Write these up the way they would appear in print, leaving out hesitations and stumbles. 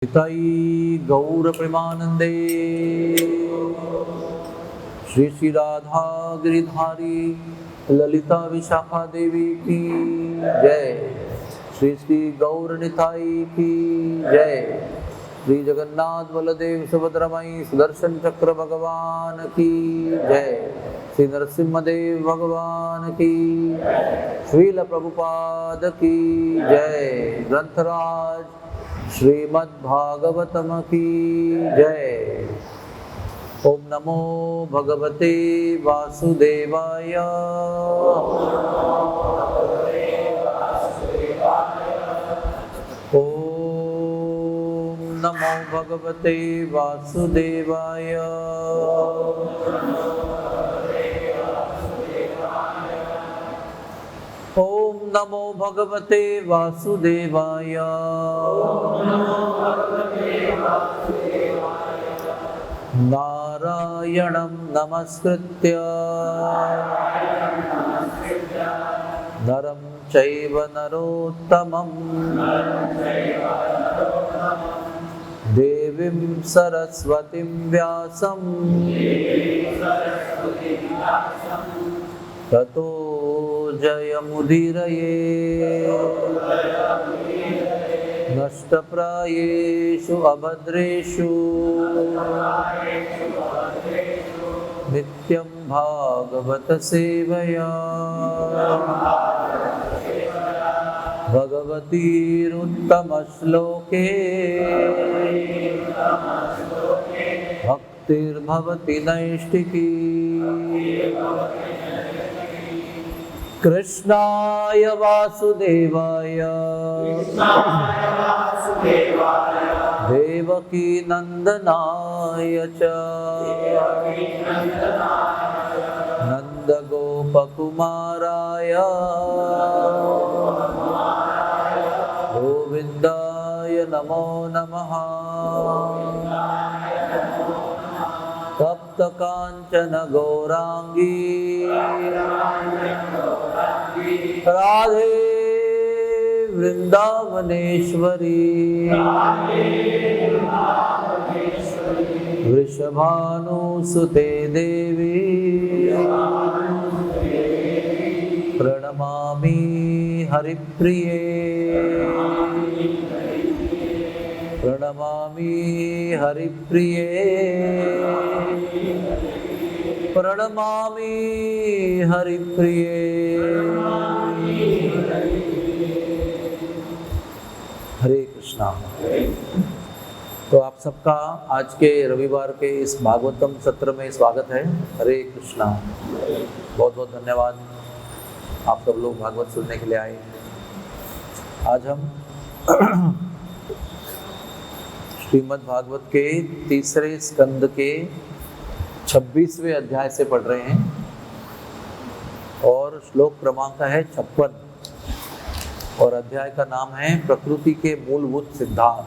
निताई गौर प्रेमानंदे श्री श्री राधा गिरिधारी ललिता विशाखा देवी की जय। श्री श्री गौर निताई की जय। श्री जगन्नाथ बलदेव सुभद्रमयी सुदर्शन चक्र भगवान की जय। श्री नरसिम्हदेव भगवान की, श्रील प्रभुपाद की जय। ग्रंथराज श्रीमद् भागवतम की जय। ओम नमो भगवते वासुदेवाय। ओम नमो भगवते वासुदेवाय। ओम नमो भगवते वासुदेवाय। नारायणं नमस्कृत्य नरं चैव नरोत्तमं देवीं सरस्वतीं व्यासं ततो जयमुदीरये। नष्टप्रायेषु अभद्रेषु नित्यं भागवत सेवया भगवतीरुत्तमश्लोके भक्तिर्भवति नैष्टिकी। कृष्णाय वासुदेवाय देवकी नंदनाय च नंदगोपकुमाराय गोविंदाय नमो नमः। तप्त कांचन गौरांगी राधे वृंदावनेश्वरी वृषभानुसुते देवी प्रणमामि हरिप्रिये। प्रणमामि हरिप्रिये। प्रणमामि हरिप्रिये। हरे कृष्णा। तो आप सबका आज के रविवार के इस भागवतम सत्र में स्वागत है। हरे कृष्णा। बहुत बहुत धन्यवाद आप सब लोग भागवत सुनने के लिए आए। आज हम श्रीमद् भागवत के तीसरे स्कंद के 26वें अध्याय से पढ़ रहे हैं और श्लोक क्रमांक है 56 और अध्याय का नाम है प्रकृति के मूलभूत सिद्धांत।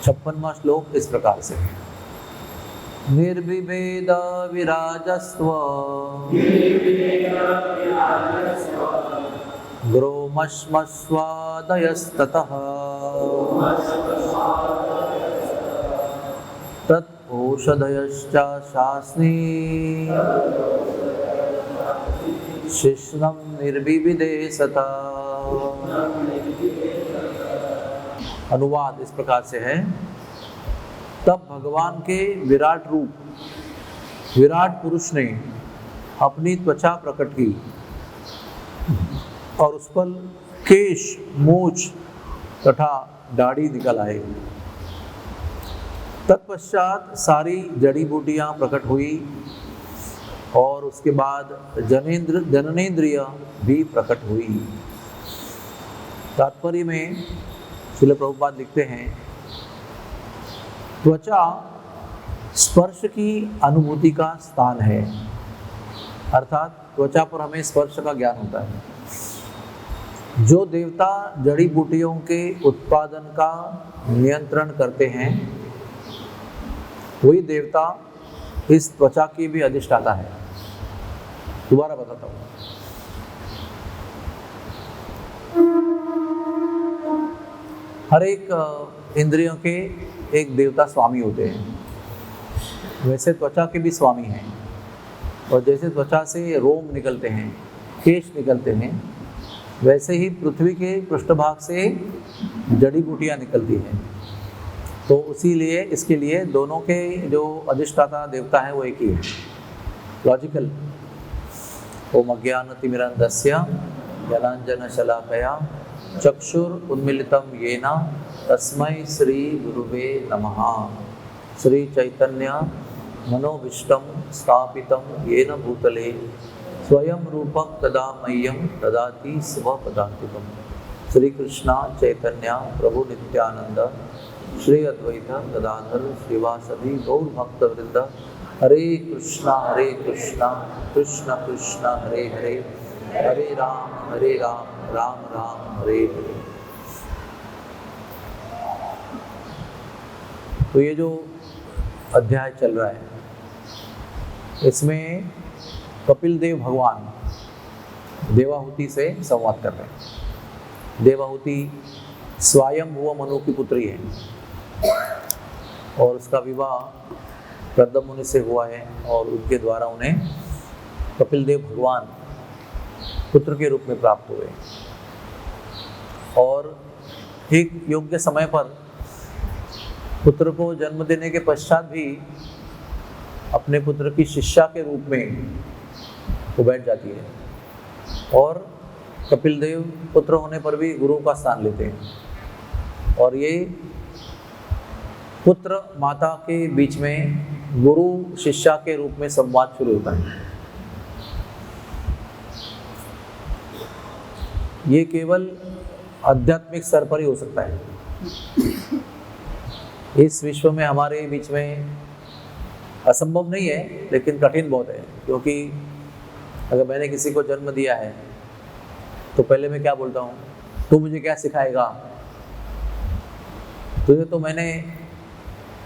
56वां श्लोक इस प्रकार से है। निर्विभेद विराजस्व ग्रोमश्मस्वादयस्ततः तत्औषधयश्च शास्नी शिष्णं निर्विविदे सता। अनुवाद इस प्रकार से है। तब भगवान के विराट रूप विराट पुरुष ने अपनी त्वचा प्रकट की और उस पर केश, मूछ तथा दाढ़ी निकल आए। तत्पश्चात सारी जड़ी बूटियां प्रकट हुई और उसके बाद जननेंद्रिय भी प्रकट हुई। तात्पर्य में श्रील प्रभुपाद लिखते हैं, त्वचा स्पर्श की अनुभूति का स्थान है, अर्थात त्वचा पर हमें स्पर्श का ज्ञान होता है। जो देवता जड़ी बूटियों के उत्पादन का नियंत्रण करते हैं वही देवता इस त्वचा की भी अधिष्ठाता है। दोबारा बताता हूँ। हर एक इंद्रियों के एक देवता स्वामी होते हैं। वैसे त्वचा के भी स्वामी हैं, और जैसे त्वचा से रोम निकलते हैं, केश निकलते हैं, वैसे ही पृथ्वी के पृष्ठभाग से जड़ी बूटियाँ निकलती हैं। तो इसीलिए इसके लिए दोनों के जो अधिष्ठाता देवता है वो एक ही है, लॉजिकल। ओम अज्ञानतिमिरन्धस्य ज्ञानाञ्जनशलाकया चक्षुरुन्मीलितं येन तस्मै श्री गुरुवे नमः। श्री चैतन्य मनोभीष्टं स्थापितं येन भूतले स्वयं रूपं तदा मह्यं ददाति स्वपदान्तिकम्। श्री कृष्ण चैतन्य प्रभु नित्यानंद श्री अद्वैत गदाधर श्रीवासदि गौर भक्तवृंद। हरे कृष्णा कृष्ण कृष्ण हरे हरे, हरे राम राम राम हरे हरे। तो ये जो अध्याय चल रहा है, इसमें कपिल देव भगवान देवाहुति से संवाद कर रहे हैं। देवाहुति स्वयंभुव मनु की पुत्री है, और उसका विवाह कर्दम मुनि से हुआ है, और उनके द्वारा उन्हें कपिल देव भगवान पुत्र के रूप में प्राप्त हुए। और ठीक योग्य समय पर पुत्र को जन्म देने के पश्चात भी अपने पुत्र की शिष्या के रूप में वो बैठ जाती है, और कपिल देव पुत्र होने पर भी गुरु का स्थान लेते हैं। और ये पुत्र माता के बीच में गुरु शिष्या के रूप में संवाद शुरू होता है। ये केवल आध्यात्मिक स्तर पर ही हो सकता है। इस विश्व में हमारे बीच में असंभव नहीं है, लेकिन कठिन बहुत है। क्योंकि अगर मैंने किसी को जन्म दिया है तो पहले मैं क्या बोलता हूँ, तू मुझे क्या सिखाएगा, तुझे तो मैंने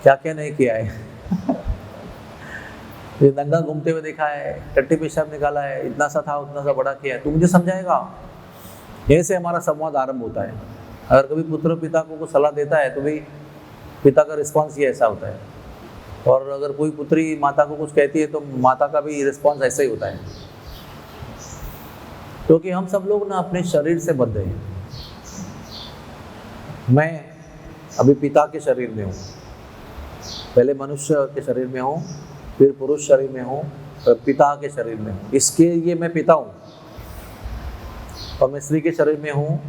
क्या क्या नहीं किया है ये नंगा घूमते हुए देखा है, टट्टी पेशाब निकाला है, इतना सा था उतना सा बड़ा किया है, तू मुझे समझाएगा। यहीं से हमारा संवाद आरंभ होता है। अगर कभी पुत्र पिता को कुछ सलाह देता है तो भी पिता का रिस्पॉन्स ये ऐसा होता है, और अगर कोई पुत्री माता को कुछ कहती है तो माता का भी रिस्पॉन्स ऐसा ही होता है। क्योंकि हम सब लोग ना अपने शरीर से बंधे हैं। मैं अभी पिता के शरीर में हूँ, पहले मनुष्य के शरीर में हूँ, फिर पुरुष शरीर में हूँ, और पिता के शरीर में हूँ। इसके लिए मैं पिता हूँ, और मैं स्त्री के शरीर में हूँ,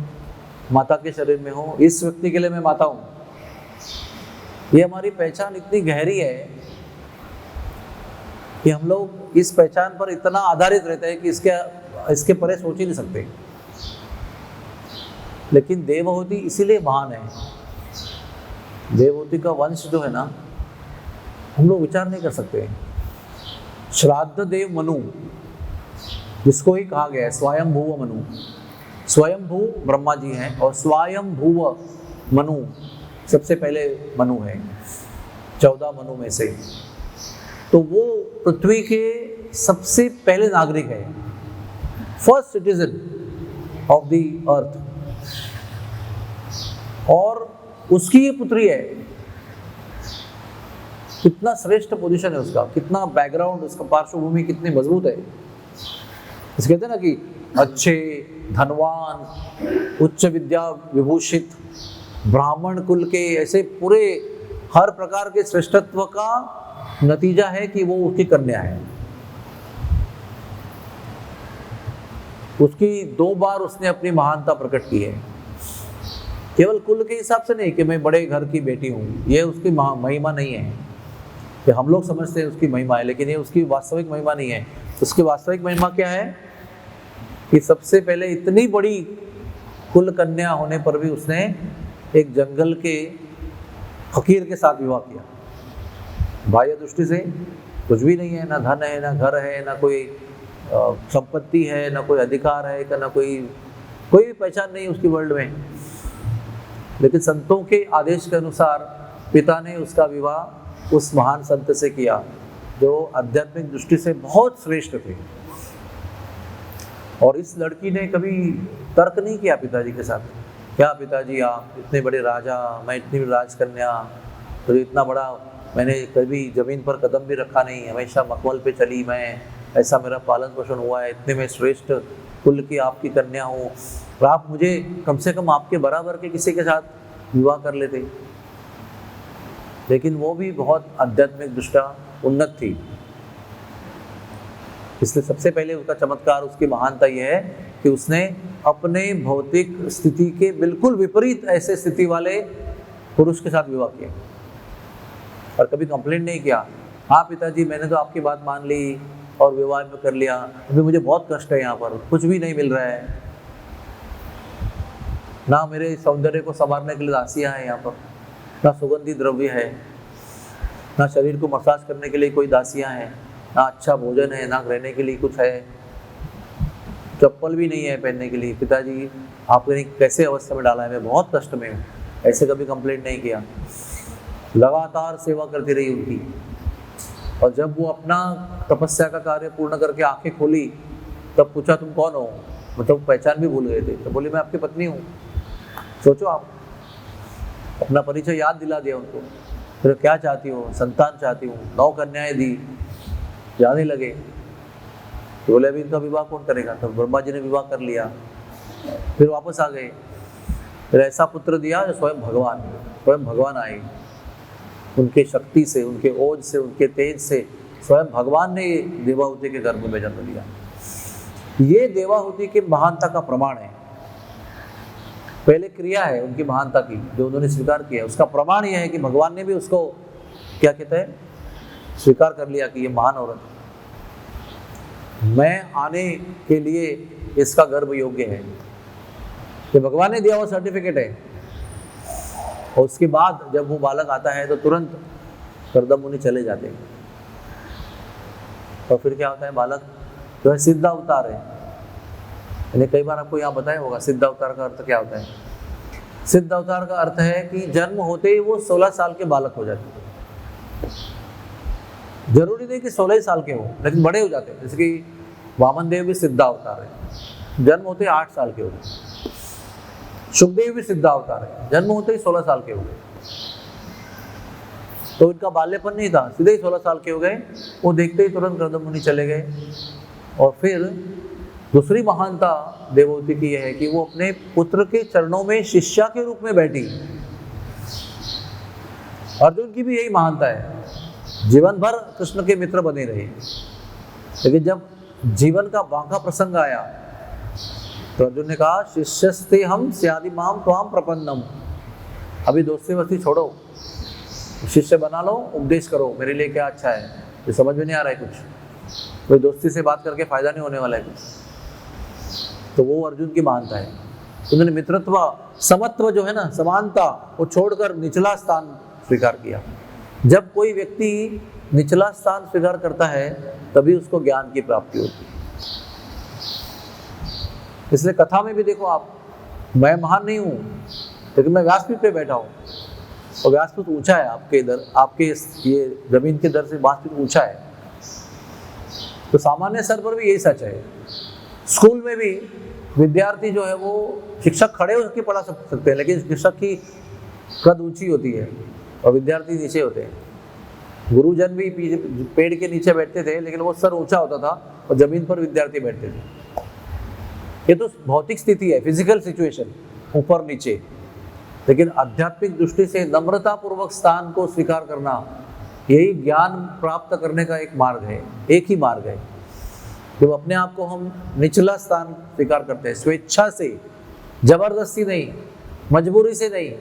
माता के शरीर में हूँ, इस व्यक्ति के लिए मैं माता हूँ। ये हमारी पहचान इतनी गहरी है कि हम लोग इस पहचान पर इतना आधारित रहते हैं कि इसके परे सोच ही नहीं सकते। लेकिन देवहूति इसीलिए महान है। देवहूति का वंश जो है ना, हम लोग विचार नहीं कर सकते। श्राद्ध देव मनु, जिसको ही कहा गया है स्वयंभुव मनु। स्वयंभू ब्रह्मा जी हैं, और स्वयंभुव मनु सबसे पहले मनु है 14 मनु में से। तो वो पृथ्वी के सबसे पहले नागरिक है, first citizen of the earth, और उसकी ये पुत्री है। कितना श्रेष्ठ पोजीशन है उसका, कितना बैकग्राउंड, उसका पार्श्वभूमि कितनी मजबूत है। इसे कहते हैं ना कि अच्छे, धनवान, उच्च विद्या विभूषित, ब्राह्मण कुल के, ऐसे पूरे हर प्रकार के श्रेष्ठत्व का नतीजा है कि वो उसकी कन्या है। उसकी 2 बार उसने अपनी महानता प्रकट की है। केवल कुल के हिसाब से नहीं कि मैं बड़े घर की बेटी हूँ, ये उसकी महिमा नहीं है। कि हम लोग समझते हैं उसकी महिमा है, लेकिन ये उसकी वास्तविक महिमा नहीं है। उसकी वास्तविक महिमा क्या है कि सबसे पहले इतनी बड़ी कुल कन्या होने पर भी उसने एक जंगल के फकीर के साथ विवाह किया। बाह्य दृष्टि से कुछ भी नहीं है, ना धन है, ना घर है, ना कोई संपत्ति है, ना कोई अधिकार है, ना कोई भी पहचान नहीं उसकी वर्ल्ड में। लेकिन संतों के आदेश के अनुसार पिता ने उसका विवाह उस महान संत से किया जो आध्यात्मिक दृष्टि से बहुत श्रेष्ठ थे। और इस लड़की ने कभी तर्क नहीं किया पिताजी के साथ। क्या पिताजी आप इतने बड़े राजा, मैं इतनी बड़ी राजकन्या, तो इतना बड़ा मैंने कभी ज़मीन पर कदम भी रखा नहीं, हमेशा मखमल पे चली मैं, ऐसा मेरा पालन पोषण हुआ है, इतने मैं श्रेष्ठ कुल की आपकी कन्या हूँ, और आप मुझे कम से कम आपके बराबर के किसी के साथ विवाह कर लेते। लेकिन वो भी बहुत आध्यात्मिक दृष्टया उन्नत थी, इसलिए सबसे पहले उसका चमत्कार, उसकी महानता यह है कि उसने अपने भौतिक स्थिति के बिल्कुल विपरीत ऐसे स्थिति वाले पुरुष के साथ विवाह किया और कभी कंप्लेंट नहीं किया। हाँ पिताजी, मैंने तो आपकी बात मान ली और विवाह में कर लिया, अभी मुझे बहुत कष्ट है, यहाँ पर कुछ भी नहीं मिल रहा है, ना मेरे सौंदर्य को संवारने के लिए दासियाँ हैं यहाँ पर, ना सुगंधी द्रव्य है, ना शरीर को मसाज करने के लिए कोई दासियाँ हैं, ना अच्छा भोजन है, ना रहने के लिए कुछ है, चप्पल भी नहीं है पहनने के लिए। पिताजी आपने कैसे अवस्था में डाला है, मैं बहुत कष्ट में हूँ। ऐसे कभी कंप्लेंट नहीं किया, लगातार सेवा करती रही उनकी। और जब वो अपना तपस्या का कार्य पूर्ण करके आंखें खोली तब पूछा तुम कौन हो, मतलब पहचान भी भूल गए थे, तो बोली मैं आपकी पत्नी हूँ। सोचो आप, अपना परिचय याद दिला दिया उनको। फिर क्या चाहती हो, संतान चाहती हूँ, 9 कन्याएं दी, जाने लगे। तो बोले अभी इनका विवाह कौन करेगा, तो ब्रह्मा जी ने विवाह कर लिया। फिर वापस आ गए, फिर ऐसा पुत्र दिया जो स्वयं भगवान आए, उनके शक्ति से, उनके ओज से, उनके तेज से स्वयं भगवान ने देवाहुति के गर्भ में जन्म लिया। ये देवाहुति की महानता का प्रमाण है। पहले क्रिया है उनकी महानता की जो उन्होंने स्वीकार किया, उसका प्रमाण यह है कि भगवान ने भी उसको क्या कहते हैं, स्वीकार कर लिया कि ये महान औरत, मैं आने के लिए इसका गर्भ योग्य है, ये भगवान ने दिया हुआ सर्टिफिकेट है। और उसके बाद जब वो बालक आता है तो तुरंत करदम मुनि चले जाते हैं। और फिर क्या होता है, बालक जो है सिद्ध अवतार है। मैंने कई बार आपको यहाँ बताया होगा सिद्ध अवतार का अर्थ क्या होता है। सिद्ध अवतार का अर्थ है कि जन्म होते ही वो 16 साल के बालक हो जाते हैं। जरूरी नहीं कि 16 साल के हो, लेकिन बड़े हो जाते हैं। जैसे कि वामन देव भी सिद्ध अवतार है, जन्म होते 8 साल के हो गए। सुखदेव भी सिद्ध अवतार है, जन्म होते ही 16 साल के हो गए। तो इनका बाल्यपन नहीं था, सीधे ही 16 साल के हो गए। वो देखते ही तुरंत करदम मुनि चले गए। और फिर दूसरी महानता देवहूति की यह है कि वो अपने पुत्र के चरणों में शिष्या के रूप में बैठी। अर्जुन की भी यही महानता है, जीवन भर कृष्ण के मित्र बने रहे। लेकिन जब जीवन का बांका प्रसंग आया तो अर्जुन ने कहा शिष्यस्ते हम स्यादि माम त्वाम प्रपन्नम, अभी दोस्ती वस्ती छोड़ो, शिष्य बना लो, उपदेश करो, मेरे लिए क्या अच्छा है, ये समझ में नहीं आ रहा है कुछ, कोई दोस्ती से बात करके फायदा नहीं होने वाला है कुछ। तो वो अर्जुन की महानता है। उन्होंने मित्रत्व, समत्व जो है ना, समानता, वो छोड़कर निचला स्थान स्वीकार किया। जब कोई व्यक्ति निचला स्थान स्वीकार करता है तभी उसको ज्ञान की प्राप्ति होती है। इसलिए कथा में भी देखो आप, मैं महान नहीं हूँ लेकिन मैं व्यासपीठ पे बैठा हूँ, और व्यासपीठ ऊंचा है आपके इधर, आपके ये जमीन के दर से व्यासपीठ ऊंचा है। तो सामान्य स्तर पर भी यही सच है। स्कूल में भी विद्यार्थी जो है वो शिक्षक खड़े होकर पढ़ा सकते हैं, लेकिन शिक्षक की कद ऊंची होती है और विद्यार्थी नीचे होते हैं। गुरुजन भी पेड़ के नीचे बैठते थे, लेकिन वो सर ऊंचा होता था और जमीन पर विद्यार्थी बैठते थे। ये तो भौतिक स्थिति है, फिजिकल सिचुएशन, ऊपर नीचे। लेकिन आध्यात्मिक दृष्टि से नम्रता पूर्वक स्थान को स्वीकार करना, यही ज्ञान प्राप्त करने का एक मार्ग है, एक ही मार्ग है। जब अपने आप को हम निचला स्थान स्वीकार करते हैं, स्वेच्छा से, जबरदस्ती नहीं, मजबूरी से नहीं,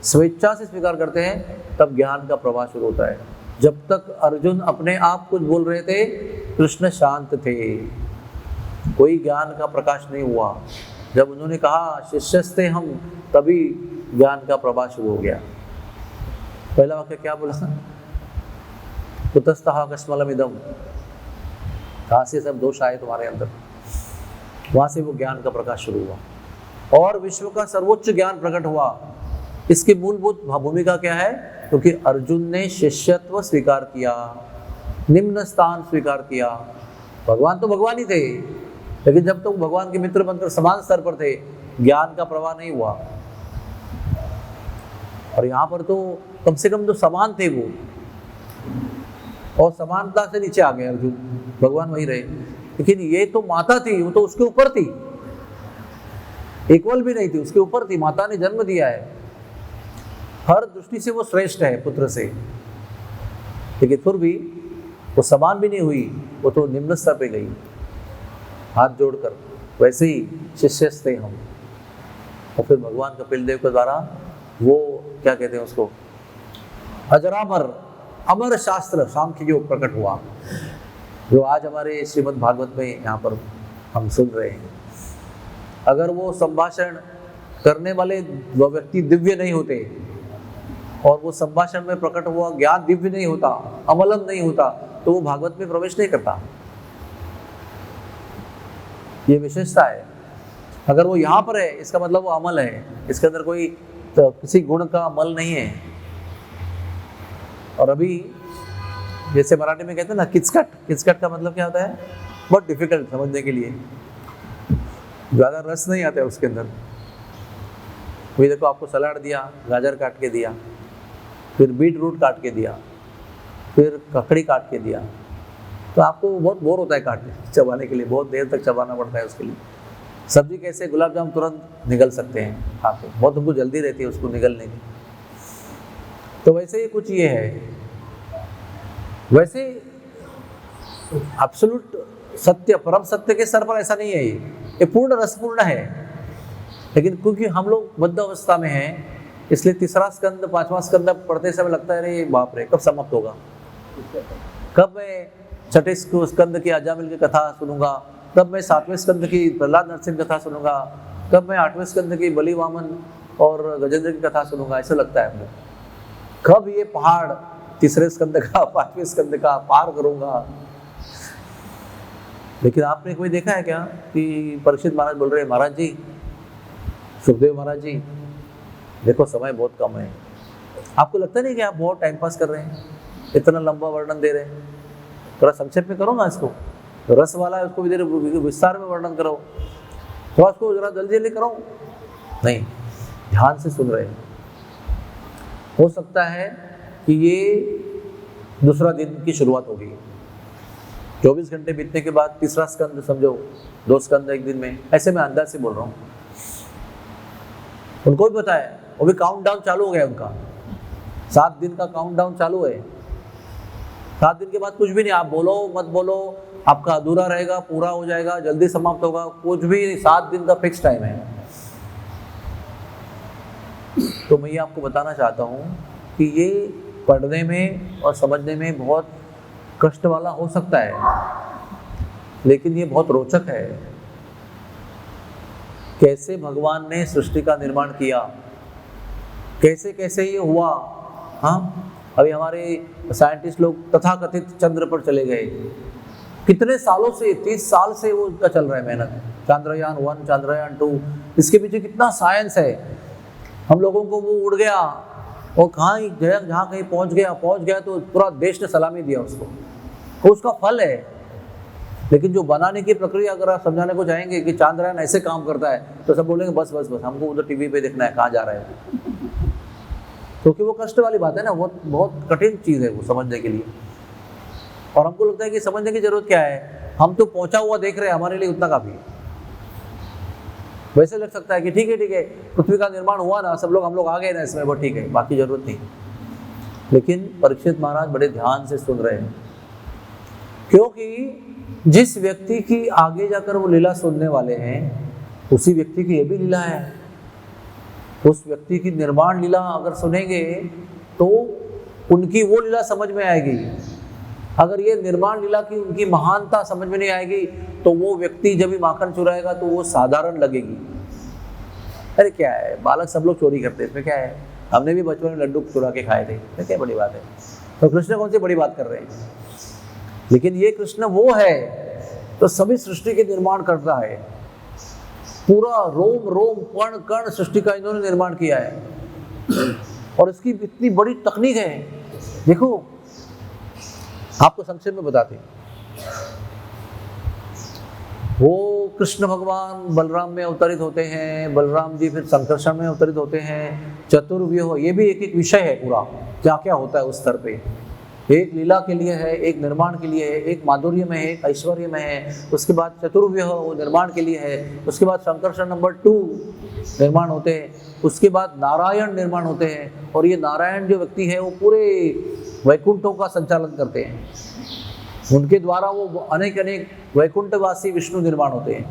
स्वेच्छा से स्वीकार करते हैं, तब ज्ञान का प्रवाह शुरू होता है। जब तक अर्जुन अपने आप कुछ बोल रहे थे, कृष्ण शांत थे, कोई ज्ञान का प्रकाश नहीं हुआ। जब उन्होंने कहा शिष्यस्ते हम, तभी ज्ञान का प्रवाह शुरू हो गया। पहला वाक्य क्या बोला, कुतस्तः कस्मलमिदं, कहाँ से सब दोष आए तुम्हारे अंदर, वहां से वो ज्ञान का प्रकाश शुरू हुआ और विश्व का सर्वोच्च ज्ञान प्रकट हुआ। इसकी मूलभूत भूमिका क्या है, क्योंकि अर्जुन ने शिष्यत्व स्वीकार किया, निम्न स्थान स्वीकार किया। भगवान तो भगवान ही थे, लेकिन जब तक भगवान के मित्र बनकर समान स्तर पर थे, ज्ञान का प्रवाह नहीं हुआ। और यहाँ पर तो कम से कम तो समान थे वो, और समानता से नीचे आ गए अर्जुन, भगवान वही रहे। लेकिन ये तो माता थी, वो तो उसके ऊपर थी, इक्वल भी नहीं थी, उसके ऊपर थी, माता ने जन्म दिया है, हर दृष्टि से वो श्रेष्ठ है पुत्र से, लेकिन फिर भी वो समान भी नहीं हुई, वो तो निम्न स्तर पे गई हाथ जोड़कर। वैसे ही शिष्य थे हम, और फिर भगवान कपिल देव के द्वारा वो क्या कहते हैं उसको, अजरामर अमर शास्त्र सांख्य योग प्रकट हुआ, जो आज हमारे श्रीमद् भागवत में यहाँ पर हम सुन रहे हैं। अगर वो संभाषण करने वाले वो व्यक्ति दिव्य नहीं होते, और वो संभाषण में प्रकट हुआ ज्ञान दिव्य नहीं होता, अमलम नहीं होता, तो वो भागवत में प्रवेश नहीं करता। ये विशेषता है। अगर वो यहाँ पर है, इसका मतलब वो अमल है, इसके अंदर कोई तो किसी गुण का अमल नहीं है। और अभी जैसे मराठी में कहते हैं ना किचकट, किचकट का मतलब क्या होता है, बहुत डिफिकल्ट समझने के लिए, ज़्यादा रस नहीं आता है उसके अंदर। वही देखो, आपको सलाद दिया, गाजर काट के दिया, फिर बीट रूट काट के दिया, फिर ककड़ी काट के दिया, तो आपको बहुत बोर होता है काटने चबाने के लिए, बहुत देर तक चबाना पड़ता है उसके लिए। सब्जी कैसे, गुलाब जामुन तुरंत निगल सकते हैं खा के, बहुत हमको जल्दी रहती है उसको निगलने की। तो वैसे ही कुछ ये है, वैसे एब्सोल्यूट सत्य, परम सत्य के स्तर पर ऐसा नहीं है, ये पूर्ण रसपूर्ण है। लेकिन क्योंकि हम लोग बद्ध अवस्था में हैं, इसलिए तीसरा स्कंद पांचवा स्कंद पढ़ते समय लगता है अरे बाप रे कब समाप्त होगा, कब मैं छठे स्कंद की अजामिल की कथा सुनूंगा, कब मैं सातवें स्कंद की प्रहलाद नरसिंह कथा सुनूंगा, कब मैं आठवें स्कंद की बलि वामन और गजेंद्र की कथा सुनूंगा, ऐसा लगता है हमें। कब ये पहाड़ तीसरे स्कंद का पांचवें स्कंद का पार करूंगा। लेकिन आपने कोई देखा है क्या कि परीक्षित महाराज बोल रहे हैं, महाराज जी, सुखदेव महाराज जी, देखो समय बहुत कम है, आपको लगता नहीं कि आप बहुत टाइम पास कर रहे हैं, इतना लंबा वर्णन दे रहे हैं, थोड़ा संक्षेप में करो ना, इसको रस वाला है उसको भी विस्तार में वर्णन करो, थोड़ा उसको जरा जल्दी जल्दी करो। नहीं, ध्यान से सुन रहे हैं। हो सकता है कि ये दूसरा दिन की शुरुआत होगी, 24 घंटे बीतने के बाद तीसरा स्कंद समझो, 2 स्कंद एक दिन में, ऐसे मैं अंदाज से बोल रहा हूँ। उनको भी पता है, वो भी काउंटडाउन चालू हो गया उनका, 7 दिन का काउंटडाउन चालू है। 7 दिन के बाद कुछ भी नहीं, आप बोलो मत बोलो, आपका अधूरा रहेगा, पूरा हो जाएगा, जल्दी समाप्त होगा, कुछ भी 7 दिन का फिक्स टाइम है। तो मैं ये आपको बताना चाहता हूँ कि ये पढ़ने में और समझने में बहुत कष्ट वाला हो सकता है, लेकिन ये बहुत रोचक है। कैसे भगवान ने सृष्टि का निर्माण किया, कैसे कैसे ये हुआ। हाँ, अभी हमारे साइंटिस्ट लोग तथाकथित चंद्र पर चले गए, कितने सालों से, 30 साल से वो उनका चल रहा है मेहनत, चंद्रयान 1 चंद्रयान 2, इसके पीछे कितना साइंस है। हम लोगों को वो उड़ गया और कहाँ गया, जहाँ कहीं पहुँच गया तो पूरा देश ने सलामी दिया उसको, तो उसका फल है। लेकिन जो बनाने की प्रक्रिया अगर आप समझाने को चाहेंगे कि चंद्रयान ऐसे काम करता है, तो सब बोलेंगे बस बस बस, हमको उधर टीवी पे देखना है कहाँ जा रहा है। क्योंकि वो कष्ट वाली बात है ना, वो बहुत कठिन चीज़ है वो समझने के लिए। और हमको लगता है कि समझने की जरूरत क्या है, हम तो पहुंचा हुआ देख रहे हैं, हमारे लिए उतना काफी है। वैसे लग सकता है कि ठीक है पृथ्वी का निर्माण हुआ ना, सब लोग हम लोग आ गए ना इसमें, वो ठीक है, बाकी जरूरत नहीं। लेकिन परीक्षित महाराज बड़े ध्यान से सुन रहे हैं, क्योंकि जिस व्यक्ति की आगे जाकर वो लीला सुनने वाले हैं, उसी व्यक्ति की ये भी लीला है। उस व्यक्ति की निर्माण लीला अगर सुनेंगे तो उनकी वो लीला समझ में आएगी। अगर ये निर्माण लीला की उनकी महानता समझ में नहीं आएगी, तो वो व्यक्ति जब भी माखन चुराएगा तो वो साधारण लगेगी। अरे क्या है, बालक सब लोग चोरी करते हैं, इसमें क्या है, हमने भी बचपन में लड्डू चुरा के खाए थे, तो क्या बड़ी बात है। तो कृष्ण कौन सी बड़ी बात कर रहे हैं। लेकिन ये कृष्ण वो है तो सभी सृष्टि के निर्माण करता है, पूरा रोम रोम कण कण सृष्टि का इन्होंने निर्माण किया है। और इसकी इतनी बड़ी तकनीक है, देखो आपको संक्षेप में बताते हैं। वो कृष्ण भगवान बलराम में अवतरित होते हैं, बलराम जी फिर संकर्षण में अवतरित होते हैं, चतुर्व्यूह, ये भी एक एक विषय है पूरा, क्या क्या होता है उस स्तर पे। एक लीला के लिए है, एक निर्माण के लिए है, एक माधुर्य में है, एक ऐश्वर्य में है, उसके बाद चतुर्व्यूह वो निर्माण के लिए है, उसके बाद संकर्षण नंबर 2 निर्माण होते हैं, उसके बाद नारायण निर्माण होते हैं। और ये नारायण जो व्यक्ति है वो पूरे वैकुंठों का संचालन करते हैं, उनके द्वारा वो अनेक अनेक वैकुंठवासी विष्णु निर्माण होते हैं,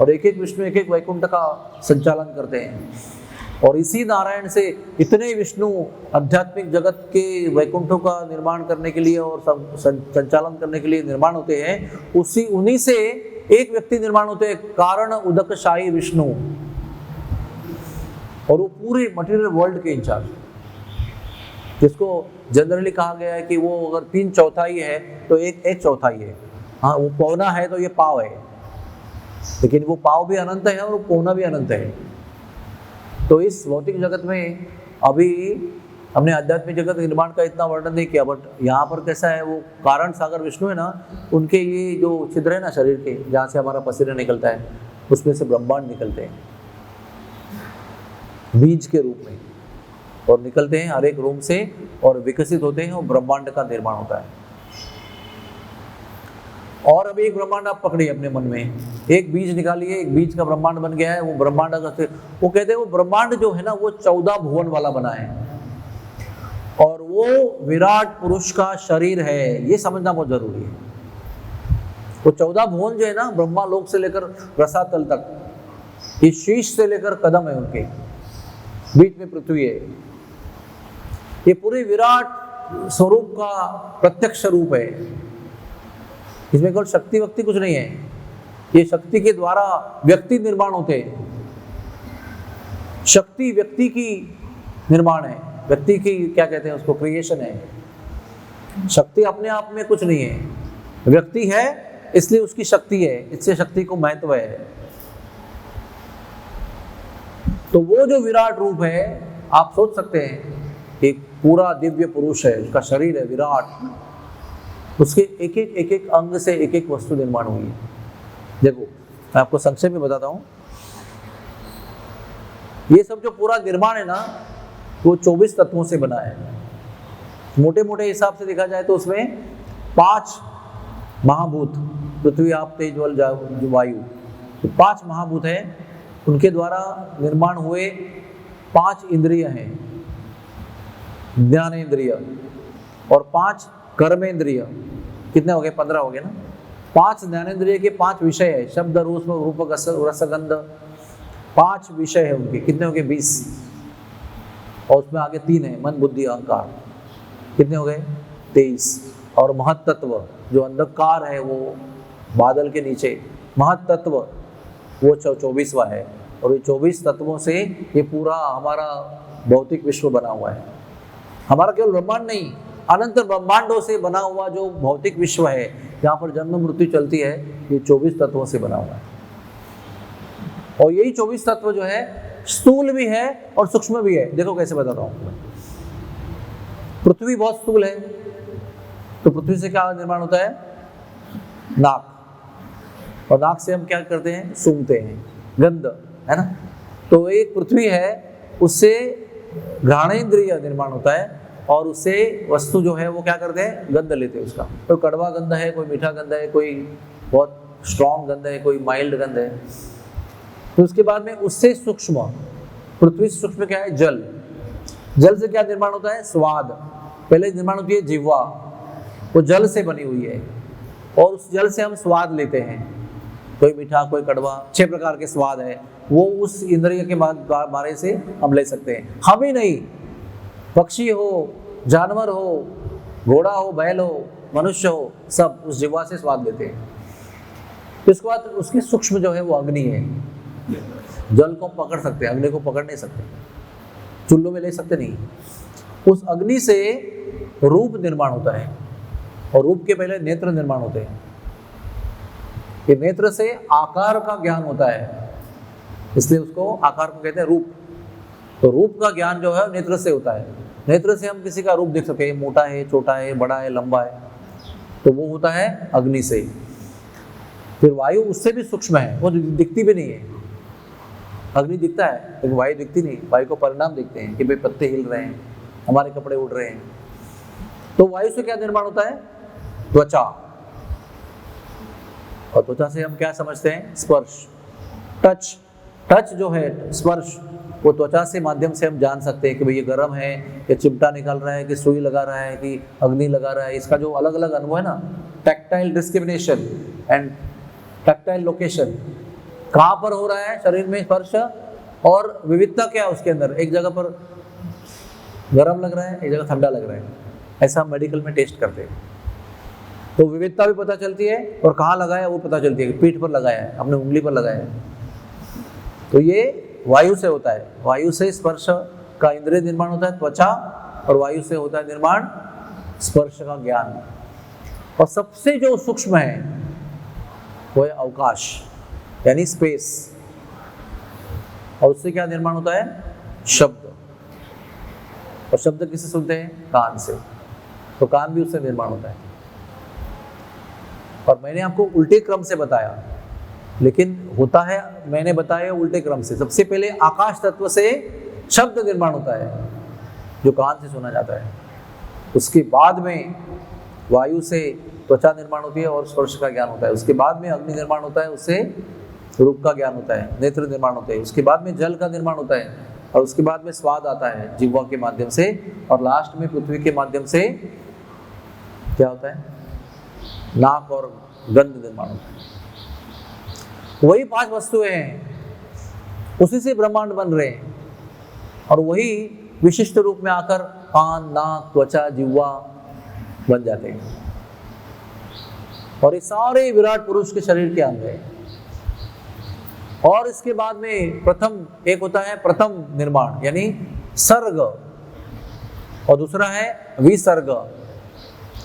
और एक एक विष्णु एक एक वैकुंठ का संचालन करते हैं। और इसी नारायण से इतने विष्णु आध्यात्मिक जगत के वैकुंठों का निर्माण करने के लिए और संचालन करने के लिए निर्माण होते हैं। उन्हीं से एक व्यक्ति निर्माण होते हैं, कारण उदकशाही विष्णु, और वो पूरे मटेरियल वर्ल्ड के इंचार्ज, जिसको जनरली कहा गया है कि वो अगर 3/4 है तो एक चौथाई है। हाँ, वो पौना है तो ये पाव है, लेकिन वो पाव भी अनंत है और वो पौना भी अनंत है। तो इस भौतिक जगत में अभी हमने आध्यात्मिक जगत निर्माण का इतना वर्णन नहीं किया, बट यहाँ पर कैसा है, वो कारण सागर विष्णु है ना, उनके ये जो छिद्र है ना शरीर के, जहाँ से हमारा पसीना निकलता है, उसमें से ब्रह्मांड निकलते हैं बीज के रूप में, और निकलते हैं हर एक रूम से और विकसित होते हैं और ब्रह्मांड का निर्माण होता है। और अभी एक ब्रह्मांड आप पकड़िए अपने मन में, एक बीज निकालिए, एक बीज का ब्रह्मांड बन गया है। वो ब्रह्मांड अगर वो कहते हैं वो ब्रह्मांड जो है ना वो 14 भुवन वाला बना है, और वो विराट पुरुष का शरीर है, ये समझना बहुत जरूरी है। वो 14 भुवन जो है ना, ब्रह्मा लोक से लेकर रसातल तक, ये शीश से लेकर कदम है उनके, बीच में पृथ्वी है। ये पूरे विराट स्वरूप का प्रत्यक्ष रूप है, इसमें केवल शक्ति वक्ति कुछ नहीं है। ये शक्ति के द्वारा व्यक्ति निर्माण होते हैं, शक्ति व्यक्ति की निर्माण है, व्यक्ति की क्या कहते हैं उसको, क्रिएशन है। शक्ति अपने आप में कुछ नहीं है, व्यक्ति है इसलिए उसकी शक्ति है, इससे शक्ति को महत्व है। तो वो जो विराट रूप है, आप सोच सकते हैं एक पूरा दिव्य पुरुष है, उसका शरीर है विराट, उसके एक एक अंग से एक एक वस्तु निर्माण हुई है। देखो मैं आपको संक्षेप में बताता हूँ, ये सब जो पूरा निर्माण है ना वो 24 तत्वों से बना है। मोटे मोटे हिसाब से देखा जाए तो उसमें 5 महाभूत, पृथ्वी आप तेज जल वायु, तो 5 महाभूत हैं, उनके द्वारा निर्माण हुए 5 इंद्रिय हैं, ज्ञानेंद्रिय, और 5 कर्मेंद्रिय, कितने हो गए, 15 हो गए ना। 5 ज्ञानेंद्रिय के 5 विषय है, शब्द रूप रसगंध, 5 विषय है उनके, कितने हो गए, 20। और उसमें आगे 3 है, मन बुद्धि अहंकार, कितने हो गए, 23। और महत्तत्व जो अंधकार है, वो बादल के नीचे महत्तत्व, वो 24वां है। और ये 24 तत्वों से ये पूरा हमारा भौतिक विश्व बना हुआ है। हमारा केवल ब्रह्मांड नहीं, अनंत ब्रह्मांडों से बना हुआ जो भौतिक विश्व है, जहाँ पर जन्म मृत्यु चलती है, ये 24 तत्वों से बना हुआ है। और यही 24 तत्व जो है स्थूल भी है और सूक्ष्म भी है। देखो कैसे बताता हूँ। पृथ्वी बहुत स्थूल है, तो पृथ्वी से क्या निर्माण होता है, नाक, और नाक से हम क्या करते हैं, सूंघते हैं, गंध, है ना। तो एक पृथ्वी है, उससे घ्राणेंद्रिय निर्माण होता है, और उससे वस्तु जो है वो क्या करते हैं, गंध लेते हैं उसका। कोई कड़वा गंध है, कोई मीठा गंध है, कोई बहुत स्ट्रॉन्ग गंध है, कोई माइल्ड गंध है। तो उसके बाद में उससे सूक्ष्म, पृथ्वी से सूक्ष्म क्या है, जल। जल से क्या निर्माण होता है, स्वाद। पहले निर्माण होती है जिह्वा, वो जल से बनी हुई है, और उस जल से हम स्वाद लेते हैं, कोई मीठा, कोई कड़वा, 6 प्रकार के स्वाद है, वो उस इंद्रिय के बारे से हम ले सकते हैं। हम ही नहीं, पक्षी हो, जानवर हो, घोड़ा हो, बैल हो, मनुष्य हो, सब उस जिह्वा से स्वाद लेते हैं। इसके बाद उसकी सूक्ष्म जो है वो अग्नि है। जल को पकड़ सकते हैं, अग्नि को पकड़ नहीं सकते, चुल्लू में ले सकते नहीं। उस अग्नि से रूप निर्माण होता है, और रूप के पहले नेत्र निर्माण होते हैं। ये नेत्र से आकार का ज्ञान होता है, इसलिए उसको आकार को कहते हैं रूप। तो रूप का ज्ञान जो है नेत्र से होता है। नेत्र से हम किसी का रूप देख सकते हैं, मोटा है, छोटा है, बड़ा है, लंबा है, तो वो होता है अग्नि से। फिर वायु उससे भी सूक्ष्म है, वो दिखती भी नहीं है। अग्नि दिखता है लेकिन वायु दिखती नहीं। वायु को परिणाम दिखते हैं कि भाई पत्ते हिल रहे हैं, हमारे कपड़े उड़ रहे हैं। तो वायु से क्या निर्माण होता है? त्वचा। और त्वचा से हम क्या समझते हैं? स्पर्श, टच। टच जो है, स्पर्श, वो त्वचा से माध्यम से हम जान सकते हैं कि भाई ये गर्म है, कि चिमटा निकल रहा है, कि सुई लगा रहा है, कि अग्नि लगा रहा है। इसका जो अलग अलग अनुभव है ना, tactile discrimination and tactile location, कहाँ पर हो रहा है शरीर में स्पर्श, और विविधता क्या है उसके अंदर। एक जगह पर गर्म लग रहा है, एक जगह ठंडा लग रहा है, ऐसा मेडिकल में टेस्ट करते हैं। तो विविधता भी पता चलती है, और कहाँ लगाया वो पता चलती है, पीठ पर लगाया है, अपने उंगली पर लगाया है। तो ये वायु से होता है। वायु से स्पर्श का इंद्रिय निर्माण होता है, त्वचा, और वायु से होता है निर्माण स्पर्श का ज्ञान। और सबसे जो सूक्ष्म है वो है अवकाश, यानी स्पेस। और उससे क्या निर्माण होता है? शब्द। और शब्द किससे सुनते हैं? कान से। तो कान भी उससे निर्माण होता है। और मैंने आपको उल्टे क्रम से बताया, लेकिन होता है, मैंने बताया उल्टे क्रम से। सबसे पहले आकाश तत्व से शब्द निर्माण होता है जो कान से सुना जाता है। उसके बाद में वायु से त्वचा निर्माण होती है और स्पर्श का ज्ञान होता है। उसके बाद में अग्नि निर्माण होता है, उससे रूप का ज्ञान होता है, नेत्र निर्माण होते हैं। उसके बाद में जल का निर्माण होता है, और उसके बाद में स्वाद आता है जिह्वा के माध्यम से, और लास्ट में पृथ्वी के माध्यम से क्या होता है? नाक और गंध निर्माण होता है। वही 5 वस्तुएं हैं, उसी से ब्रह्मांड बन रहे हैं, और वही विशिष्ट रूप में आकर कान, नाक, त्वचा, जिह्वा बन जाते हैं। और ये सारे विराट पुरुष के शरीर के अंग हैं। और इसके बाद में प्रथम एक होता है प्रथम निर्माण, यानी सर्ग, और दूसरा है विसर्ग।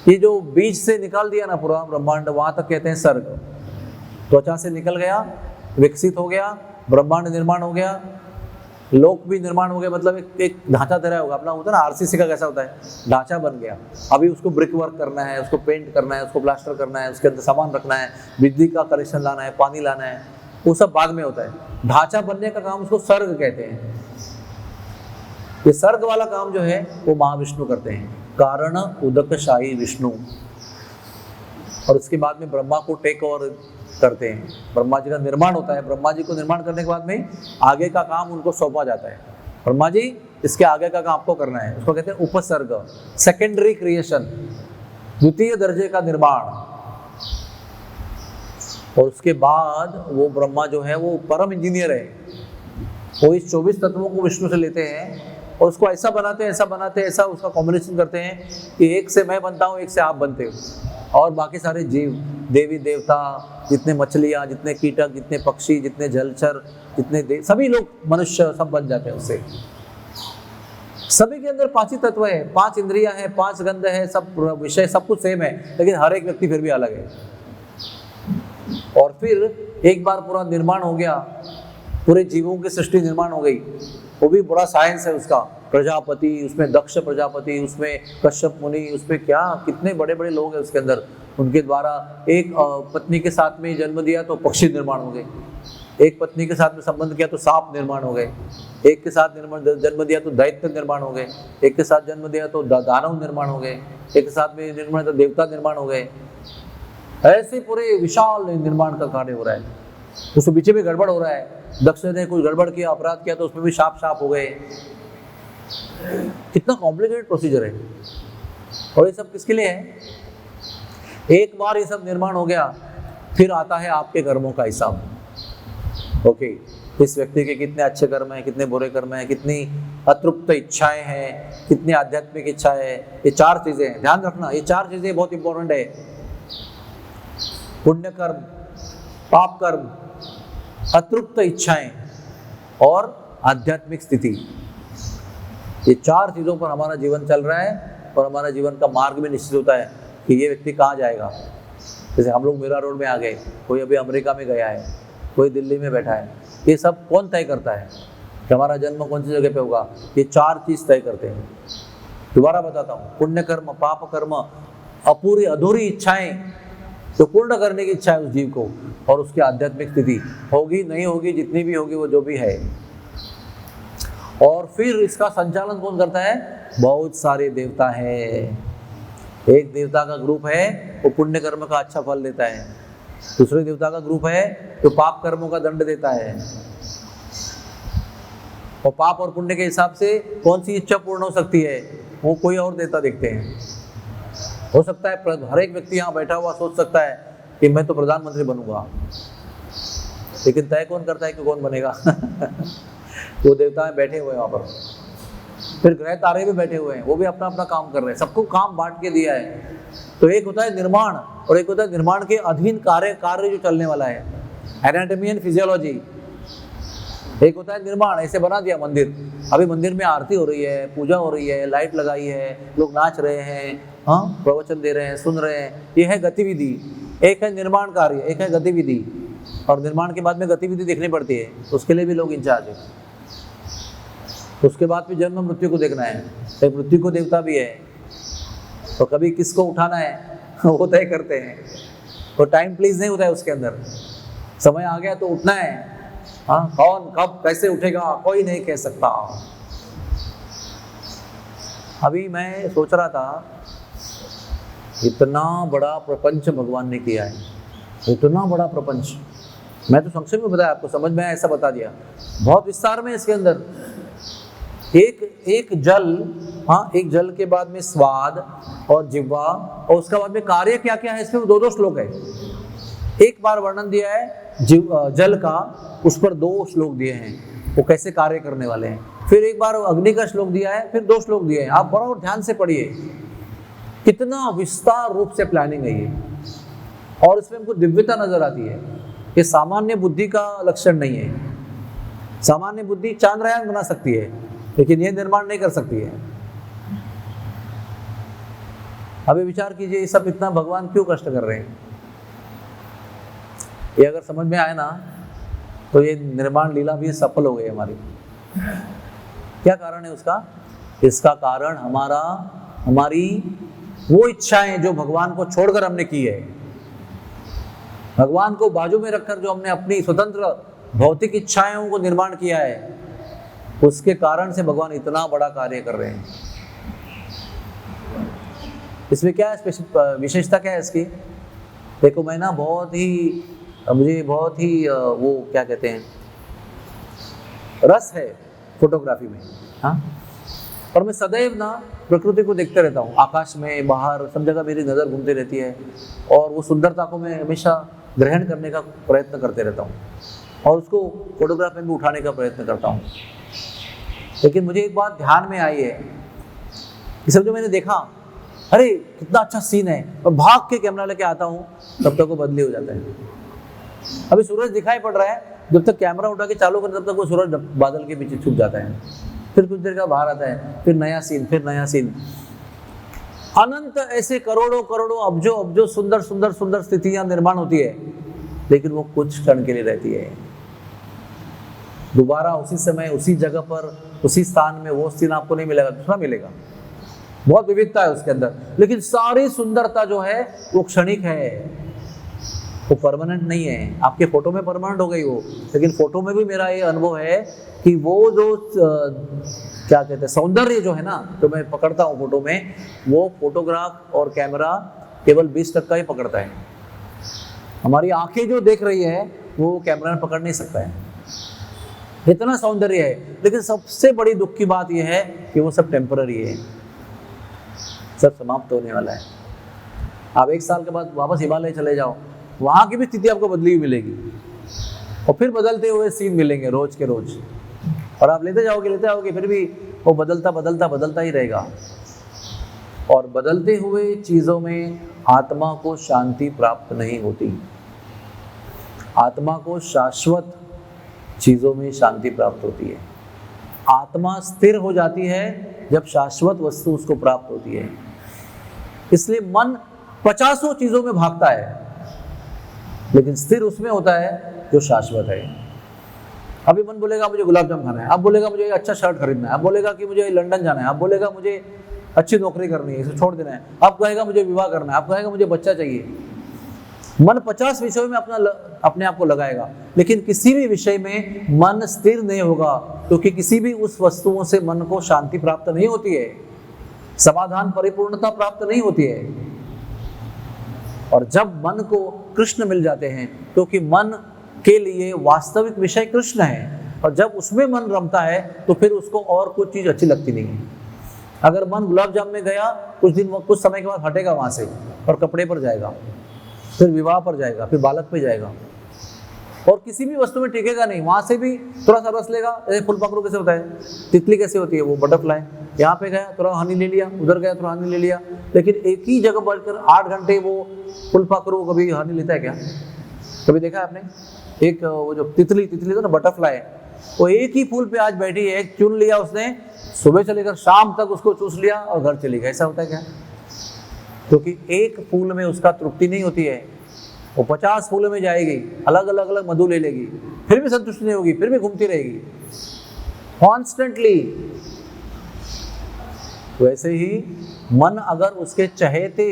ये जो बीज से निकाल दिया ना पूरा ब्रह्मांड, वहां तक कहते हैं सर्ग। त्वचा से निकल गया, विकसित हो गया, ब्रह्मांड निर्माण हो गया, लोक भी निर्माण हो गया। मतलब एक ढांचा तैयार होगा अपना, होता है ना आरसीसी का कैसा होता है, ढांचा बन गया। अभी उसको ब्रिक वर्क करना है, उसको पेंट करना है, उसको प्लास्टर करना है, उसके अंदर सामान रखना है, बिजली का कनेक्शन लाना है, पानी लाना है, वो सब बाद में होता है। ढांचा बनने का काम उसको सर्ग कहते हैं। ये सर्ग वाला काम जो है वो महाविष्णु करते हैं, कारण उदकशाही विष्णु। और उसके बाद में ब्रह्मा को टेक ओवर करते हैं। ब्रह्मा जी का निर्माण होता है। ब्रह्मा जी को निर्माण करने के बाद में आगे का काम उनको सौंपा जाता है। ब्रह्मा जी इसके आगे का काम आपको करना है, उसको कहते हैं उपसर्ग, सेकेंडरी क्रिएशन, द्वितीय दर्जे का निर्माण। और उसके बाद वो ब्रह्मा जो है वो परम इंजीनियर है। वो इस 24 तत्वों को विष्णु से लेते हैं और उसको ऐसा बनाते हैं, ऐसा बनाते हैं, ऐसा उसका कॉम्बिनेशन करते हैं कि एक से मैं बनता हूँ, एक से आप बनते हो, और बाकी सारे जीव, देवी देवता, जितने मछलियाँ, जितने कीटक, जितने पक्षी, जितने जलचर, जितने सभी लोग, मनुष्य, सब बन जाते हैं उससे। सभी के अंदर 5 ही तत्व है, 5 इंद्रियां हैं, 5 गंध है, सब विषय सब कुछ सेम है, लेकिन हर एक व्यक्ति फिर भी अलग है। और फिर एक बार पूरा निर्माण हो गया, पूरे जीवों की सृष्टि निर्माण हो गई, वो भी बड़ा साइंस है उसका। प्रजापति, उसमें दक्ष प्रजापति, उसमें कश्यप मुनि, उसमें क्या कितने बड़े बड़े लोग हैं उसके अंदर। उनके द्वारा एक पत्नी के साथ में जन्म दिया तो पक्षी निर्माण हो गए, एक पत्नी के साथ में संबंध किया तो सांप निर्माण हो गए, एक के साथ जन्म दिया तो दैत्य निर्माण हो गए, एक के साथ जन्म दिया तो दानव निर्माण हो गए, एक के साथ में निर्माण तो देवता निर्माण हो गए। ऐसे पूरे विशाल निर्माण का कार्य हो रहा है। उसके पीछे भी गड़बड़ हो रहा है। दक्ष ने कुछ गड़बड़ किया, अपराध किया तो उसमें भी शाप हो गए। कितना कॉम्प्लिकेटेड प्रोसीजर है। और ये सब किसके लिए है? एक बार ये सब निर्माण हो गया, फिर आता है आपके कर्मों का हिसाब। ओके, इस व्यक्ति के कितने अच्छे कर्म हैं, कितने बुरे कर्म हैं, कितनी अतृप्त इच्छाएं हैं, कितनी आध्यात्मिक इच्छाएं हैं। ये 4 चीजें हैं, ध्यान रखना, ये 4 चीजें बहुत इंपॉर्टेंट है। पुण्य कर्म, पाप कर्म, अतृप्त इच्छाएं और आध्यात्मिक स्थिति। ये 4 चीजों पर हमारा जीवन चल रहा है और हमारा जीवन का मार्ग भी निश्चित होता है कि ये व्यक्ति कहाँ जाएगा। जैसे हम लोग मीरा रोड में आ गए, कोई अभी अमेरिका में गया है, कोई दिल्ली में बैठा है। ये सब कौन तय करता है कि हमारा जन्म कौन सी जगह पे होगा? ये 4 चीज तय करते हैं। दोबारा बताता हूँ, पुण्य कर्म, पाप कर्म, अपूरी अधूरी इच्छाएं, तो पूर्ण करने की इच्छा है उस जीव को, और उसकी आध्यात्मिक स्थिति होगी नहीं होगी, जितनी भी होगी वो जो भी है। और फिर इसका संचालन कौन करता है? बहुत सारे देवता है। एक देवता का ग्रुप है वो पुण्य कर्म का अच्छा फल देता है, दूसरे देवता का ग्रुप है जो पाप कर्मों का दंड देता है। और पाप और पुण्य के हिसाब से कौन सी इच्छा पूर्ण हो सकती है, वो कोई और देवता देखते हैं। हो सकता है हर एक व्यक्ति यहाँ बैठा हुआ सोच सकता है कि मैं तो प्रधानमंत्री बनूंगा, लेकिन तय कौन करता है कि कौन बनेगा? वो देवता बैठे हुए हैं वहाँ पर, फिर ग्रह तारे भी बैठे हुए हैं, वो भी अपना अपना काम कर रहे हैं, सबको काम बांट के दिया है। तो एक होता है निर्माण और एक होता है निर्माण के अधीन कार्य जो चलने वाला है, एनाटॉमी एंड फिजियोलॉजी। एक होता है निर्माण, ऐसे बना दिया मंदिर, अभी मंदिर में आरती हो रही है, पूजा हो रही है, लाइट लगाई है, लोग नाच रहे हैं, हाँ प्रवचन दे रहे हैं, सुन रहे हैं, ये है गतिविधि। एक है निर्माण कार्य, एक है गतिविधि, और निर्माण के बाद में गतिविधि देखनी पड़ती है, उसके लिए भी लोग इंचार्ज है। उसके बाद भी जन्म मृत्यु को देखना है, तो मृत्यु को देवता भी है, तो कभी किसको उठाना है वो तय करते हैं। तो टाइम प्लीज नहीं होता है उसके अंदर, समय आ गया तो उठना है, हाँ कौन कब कैसे उठेगा कोई नहीं कह सकता। अभी मैं सोच रहा था, इतना बड़ा प्रपंच भगवान ने किया है, इतना बड़ा प्रपंच, मैं तो संक्षेप में बताया आपको, समझ में आया ऐसा बता दिया, बहुत विस्तार में इसके अंदर। एक जल, हाँ एक जल के बाद में स्वाद और जिह्वा, और उसके बाद में कार्य क्या क्या है, इसमें दो श्लोक है। एक बार वर्णन दिया है जल का, उस पर 2 श्लोक दिए हैं, वो कैसे कार्य करने वाले हैं। फिर एक बार अग्नि का श्लोक दिया है, फिर 2 श्लोक दिए हैं। आप बराबर ध्यान से पढ़िए, कितना विस्तार रूप से प्लानिंग है ये, और इसमें हमको दिव्यता नजर आती है। ये सामान्य बुद्धि का लक्षण नहीं है। सामान्य बुद्धि चांद्रयान बना सकती है, लेकिन ये निर्माण नहीं कर सकती है। अभी विचार कीजिए, ये सब इतना भगवान क्यों कष्ट कर रहे हैं? ये अगर समझ में आए ना, तो ये निर्माण लीला भी सफल हो गई हमारी। क्या कारण है उसका? इसका कारण हमारी वो इच्छाएं जो भगवान को छोड़कर हमने की है, भगवान को बाजू में रखकर जो हमने अपनी स्वतंत्र भौतिक इच्छाओं को निर्माण किया है, उसके कारण से भगवान इतना बड़ा कार्य कर रहे हैं। इसमें क्या है, विशेषता क्या है इसकी? देखो मैं ना मुझे बहुत ही वो क्या कहते हैं, रस है फोटोग्राफी में, हाँ। और मैं सदैव ना प्रकृति को देखते रहता हूँ, आकाश में, बाहर, सब जगह मेरी नज़र घूमती रहती है, और वो सुंदरता को मैं हमेशा ग्रहण करने का प्रयत्न करते रहता हूँ, और उसको फोटोग्राफ में भी उठाने का प्रयत्न करता हूँ। लेकिन मुझे एक बात ध्यान में आई है कि सब जो मैंने देखा, अरे कितना अच्छा सीन है, मैं भाग के कैमरा लेके आता हूँ, तब तक वो बदली हो जाता है। अभी सूरज दिखाई पड़ रहा है, जब तक कैमरा उठा के चालू कर तब तक वो सूरज बादल के पीछे छुप जाता है, फिर कुछ देर का बाहर आता है, फिर नया सीन, फिर नया सीन। अनंत ऐसे करोड़ों करोड़ों अब्जों सुंदर सुंदर सुंदर स्थितियां निर्माण होती है, लेकिन वो कुछ क्षण के लिए रहती है। दोबारा उसी समय, उसी जगह पर, उसी स्थान में वो सीन आपको नहीं मिलेगा, दूसरा मिलेगा। बहुत विविधता है उसके अंदर, लेकिन सारी सुंदरता जो है वो क्षणिक है, वो परमानेंट नहीं है। आपके फोटो में परमानेंट हो गई वो, लेकिन फोटो में भी मेरा ये अनुभव है कि वो जो क्या कहते हैं सौंदर्य जो है ना, तो मैं पकड़ता हूँ फोटो में, वो फोटोग्राफ और कैमरा केवल 20% ही पकड़ता है। हमारी आंखें जो देख रही है वो कैमरा में पकड़ नहीं सकता है, इतना सौंदर्य है। लेकिन सबसे बड़ी दुख की बात यह है कि वो सब टेम्पररी है, सब समाप्त होने वाला है। आप 1 साल के बाद वापस हिमालय चले जाओ, वहाँ की भी स्थिति आपको बदली हुई मिलेगी, और फिर बदलते हुए सीन मिलेंगे रोज के रोज, और आप लेते जाओगे, फिर भी वो बदलता ही रहेगा। और बदलते हुए चीज़ों में आत्मा को शांति प्राप्त नहीं होती। आत्मा को शाश्वत चीज़ों में शांति प्राप्त होती है। आत्मा स्थिर हो जाती है जब शाश्वत वस्तु उसको प्राप्त होती है। इसलिए मन 50 चीज़ों में भागता है, लेकिन स्थिर उसमें होता है जो शाश्वत है। अभी मन बोलेगा मुझे गुलाब जामुन खाना है, अब बोलेगा मुझे अच्छा शर्ट खरीदना है, अब बोलेगा कि मुझे लंदन जाना है, अब बोलेगा मुझे अच्छी नौकरी करनी है, इसे छोड़ देना है, अब कहेगा मुझे विवाह करना है, अब कहेगा मुझे बच्चा चाहिए। मन 50 विषयों में अपने आप को लगाएगा, लेकिन किसी भी विषय में मन स्थिर नहीं होगा, क्योंकि किसी भी उस वस्तुओं से मन को शांति प्राप्त नहीं होती है, समाधान, परिपूर्णता प्राप्त नहीं होती है। और जब मन को कृष्ण मिल जाते हैं, क्योंकि मन के लिए वास्तविक विषय कृष्ण है, और जब उसमें मन रमता है तो फिर उसको और कुछ चीज अच्छी लगती नहीं है। अगर मन गुलाब जामुन में गया, कुछ समय के बाद हटेगा वहां से और कपड़े पर जाएगा, फिर विवाह पर जाएगा, फिर बालक पे जाएगा, और किसी भी वस्तु में टिकेगा नहीं। वहां से भी थोड़ा सा रस लेगा, जैसे फुलपाखरू कैसे होता है, तितली कैसे होती है, वो बटरफ्लाई, यहाँ पे गया थोड़ा हनी ले लिया, उधर गया थोड़ा हनी ले लिया, लेकिन एक ही जगह बैठकर 8 घंटे वो फुलपाखरू कभी हनी लेता है क्या? कभी देखा है आपने? एक वो जो तितली तो ना बटरफ्लाई, वो एक ही फूल पे आज बैठी है, एक चुन लिया उसने, सुबह से लेकर शाम तक उसको चूस लिया और घर चली गई। ऐसा होता है क्या? क्योंकि एक फूल में उसका तृप्ति नहीं होती है, वो 50 फूलों में जाएगी, अलग अलग मधु ले लेगी, फिर भी संतुष्ट नहीं होगी, फिर भी घूमती रहेगी कॉन्स्टेंटली। वैसे ही मन अगर उसके चहेते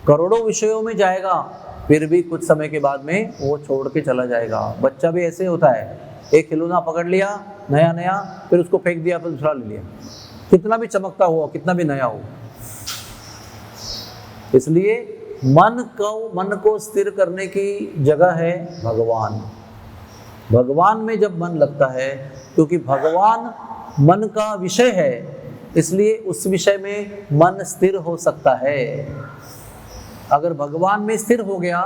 करोड़ों विषयों में जाएगा, फिर भी कुछ समय के बाद में वो छोड़ के चला जाएगा। बच्चा भी ऐसे होता है, एक खिलौना पकड़ लिया नया, फिर उसको फेंक दिया, फिर दूसरा ले लिया, कितना भी चमकता हो, कितना भी नया हो। इसलिए मन को स्थिर करने की जगह है भगवान। भगवान में जब मन लगता है, क्योंकि भगवान मन का विषय है, इसलिए उस विषय में मन स्थिर हो सकता है। अगर भगवान में स्थिर हो गया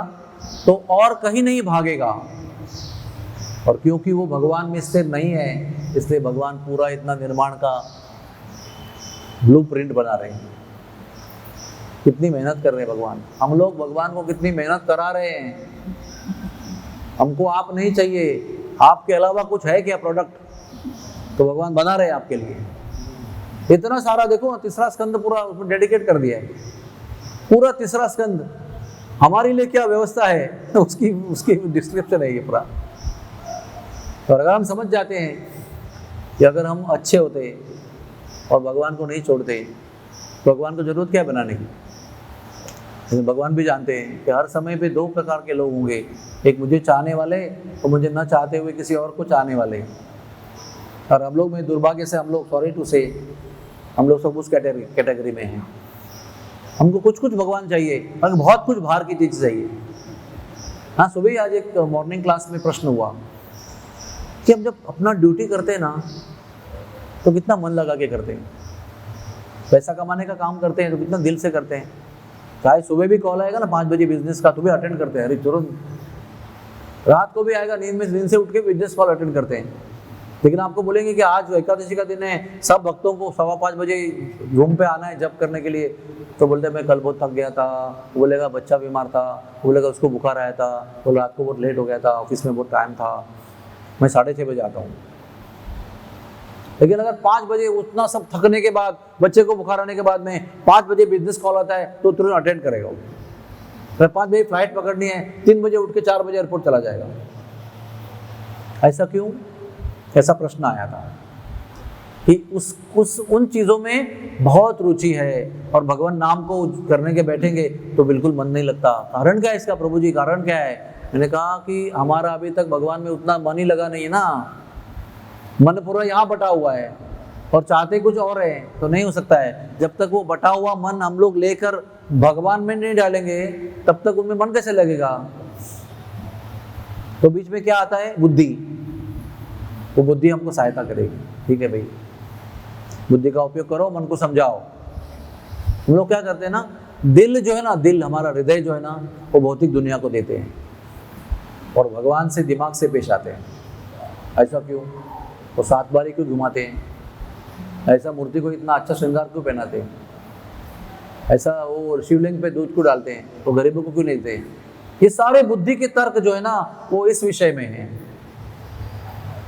तो और कहीं नहीं भागेगा, और क्योंकि वो भगवान में स्थिर नहीं है, इसलिए भगवान पूरा इतना निर्माण का ब्लूप्रिंट बना रहे हैं। कितनी मेहनत कर रहे हैं भगवान, हम लोग भगवान को कितनी मेहनत करा रहे हैं। हमको आप नहीं चाहिए, आपके अलावा कुछ है क्या प्रोडक्ट, तो भगवान बना रहे हैं आपके लिए। इतना सारा देखो, तीसरा स्कंद पूरा उसमें डेडिकेट कर दिया है, पूरा तीसरा स्कंद हमारे लिए क्या व्यवस्था है उसकी डिस्क्रिप्शन है ये पूरा। और अगर हम समझ जाते हैं कि अगर हम अच्छे होते और भगवान को नहीं छोड़ते, तो भगवान को जरूरत क्या है बनाने की। लेकिन भगवान भी जानते हैं कि हर समय पे 2 प्रकार के लोग होंगे, एक मुझे चाहने वाले और मुझे न चाहते हुए किसी और को चाहने वाले। और हम लोग में दुर्भाग्य से, हम लोग सॉरी टू से, हम लोग सब उस कैटेगरी में हैं। हमको कुछ भगवान चाहिए, पर बहुत कुछ बाहर की चीज़ चाहिए। हाँ, सुबह ही आज एक मॉर्निंग क्लास में प्रश्न हुआ कि हम जब अपना ड्यूटी करते हैं ना, तो कितना मन लगा के करते हैं। पैसा कमाने का काम करते हैं तो कितना दिल से करते हैं। चाहे सुबह भी कॉल आएगा ना 5 बजे बिजनेस का, तो भी अटेंड करते हैं, अरे तुरंत। रात को भी आएगा, नींद से उठ के बिजनेस कॉल अटेंड करते हैं। लेकिन आपको बोलेंगे कि आज एकादशी का दिन है, सब भक्तों को 5:15 बजे रूम पे आना है जप करने के लिए, तो बोलते मैं कल बहुत थक गया था, बोलेगा बच्चा बीमार था, बोलेगा उसको बुखार आया था, तो रात को बहुत लेट हो गया था, ऑफिस में बहुत टाइम था, मैं 6:30 बजे आता हूँ। लेकिन अगर 5 बजे उतना सब थकने के बाद, बच्चे को बुखार आने के बाद में 5 बजे बिजनेस कॉल आता है, तो तुरंत अटेंड करेगा वो। फिर 5 बजे फ्लाइट पकड़नी है, 3 बजे उठ के 4 बजे एयरपोर्ट चला जाएगा। ऐसा क्यों? ऐसा प्रश्न आया था कि उन चीज़ों में बहुत रुचि है, और भगवान नाम को करने के बैठेंगे तो बिल्कुल मन नहीं लगता। कारण क्या है इसका प्रभु जी? कारण क्या है? मैंने कहा कि हमारा अभी तक भगवान में उतना मन ही लगा नहीं है ना। मन पूरा यहाँ बटा हुआ है और चाहते कुछ और है, तो नहीं हो सकता है। जब तक वो बटा हुआ मन हम लोग लेकर भगवान में नहीं डालेंगे, तब तक उनमें मन कैसे लगेगा? तो बीच में क्या आता है? बुद्धि। वो बुद्धि हमको सहायता करेगी। ठीक है भाई, बुद्धि का उपयोग करो, मन को समझाओ। हम लोग क्या करते हैं ना, दिल जो है ना, दिल हमारा हृदय जो है ना, वो भौतिक दुनिया को देते हैं और भगवान से दिमाग से पेश आते हैं। ऐसा क्यों? वो 7 बारी क्यों घुमाते हैं? ऐसा मूर्ति को इतना अच्छा श्रृंगार क्यों पहनाते हैं? ऐसा वो शिवलिंग पे दूध क्यों डालते हैं? वो गरीबों को क्यों नहीं देते? ये सारे बुद्धि के तर्क जो है ना, वो इस विषय में है।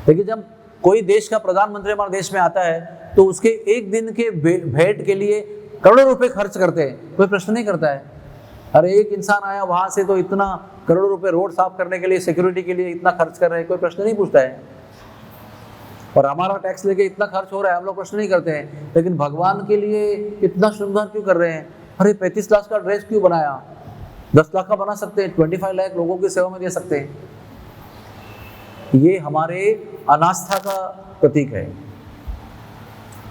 लेकिन जब कोई देश का प्रधानमंत्री हमारे देश में आता है, तो उसके एक दिन के भेंट के लिए करोड़ों रुपए खर्च करते हैं, कोई प्रश्न नहीं करता है। अरे एक इंसान आया वहां से, तो इतना करोड़ों रुपए रोड साफ करने के लिए, सिक्योरिटी के लिए इतना खर्च कर रहे हैं, कोई प्रश्न नहीं पूछता है। और हमारा टैक्स लेके इतना खर्च हो रहा है, हम लोग प्रश्न नहीं करते हैं। लेकिन भगवान के लिए इतना श्रृंगार क्यों कर रहे हैं? अरे 35 लाख का ड्रेस क्यों बनाया? 10 लाख का बना सकते हैं, 25 लाख लोगों की सेवा में दे सकते हैं। ये हमारे अनास्था का प्रतीक है,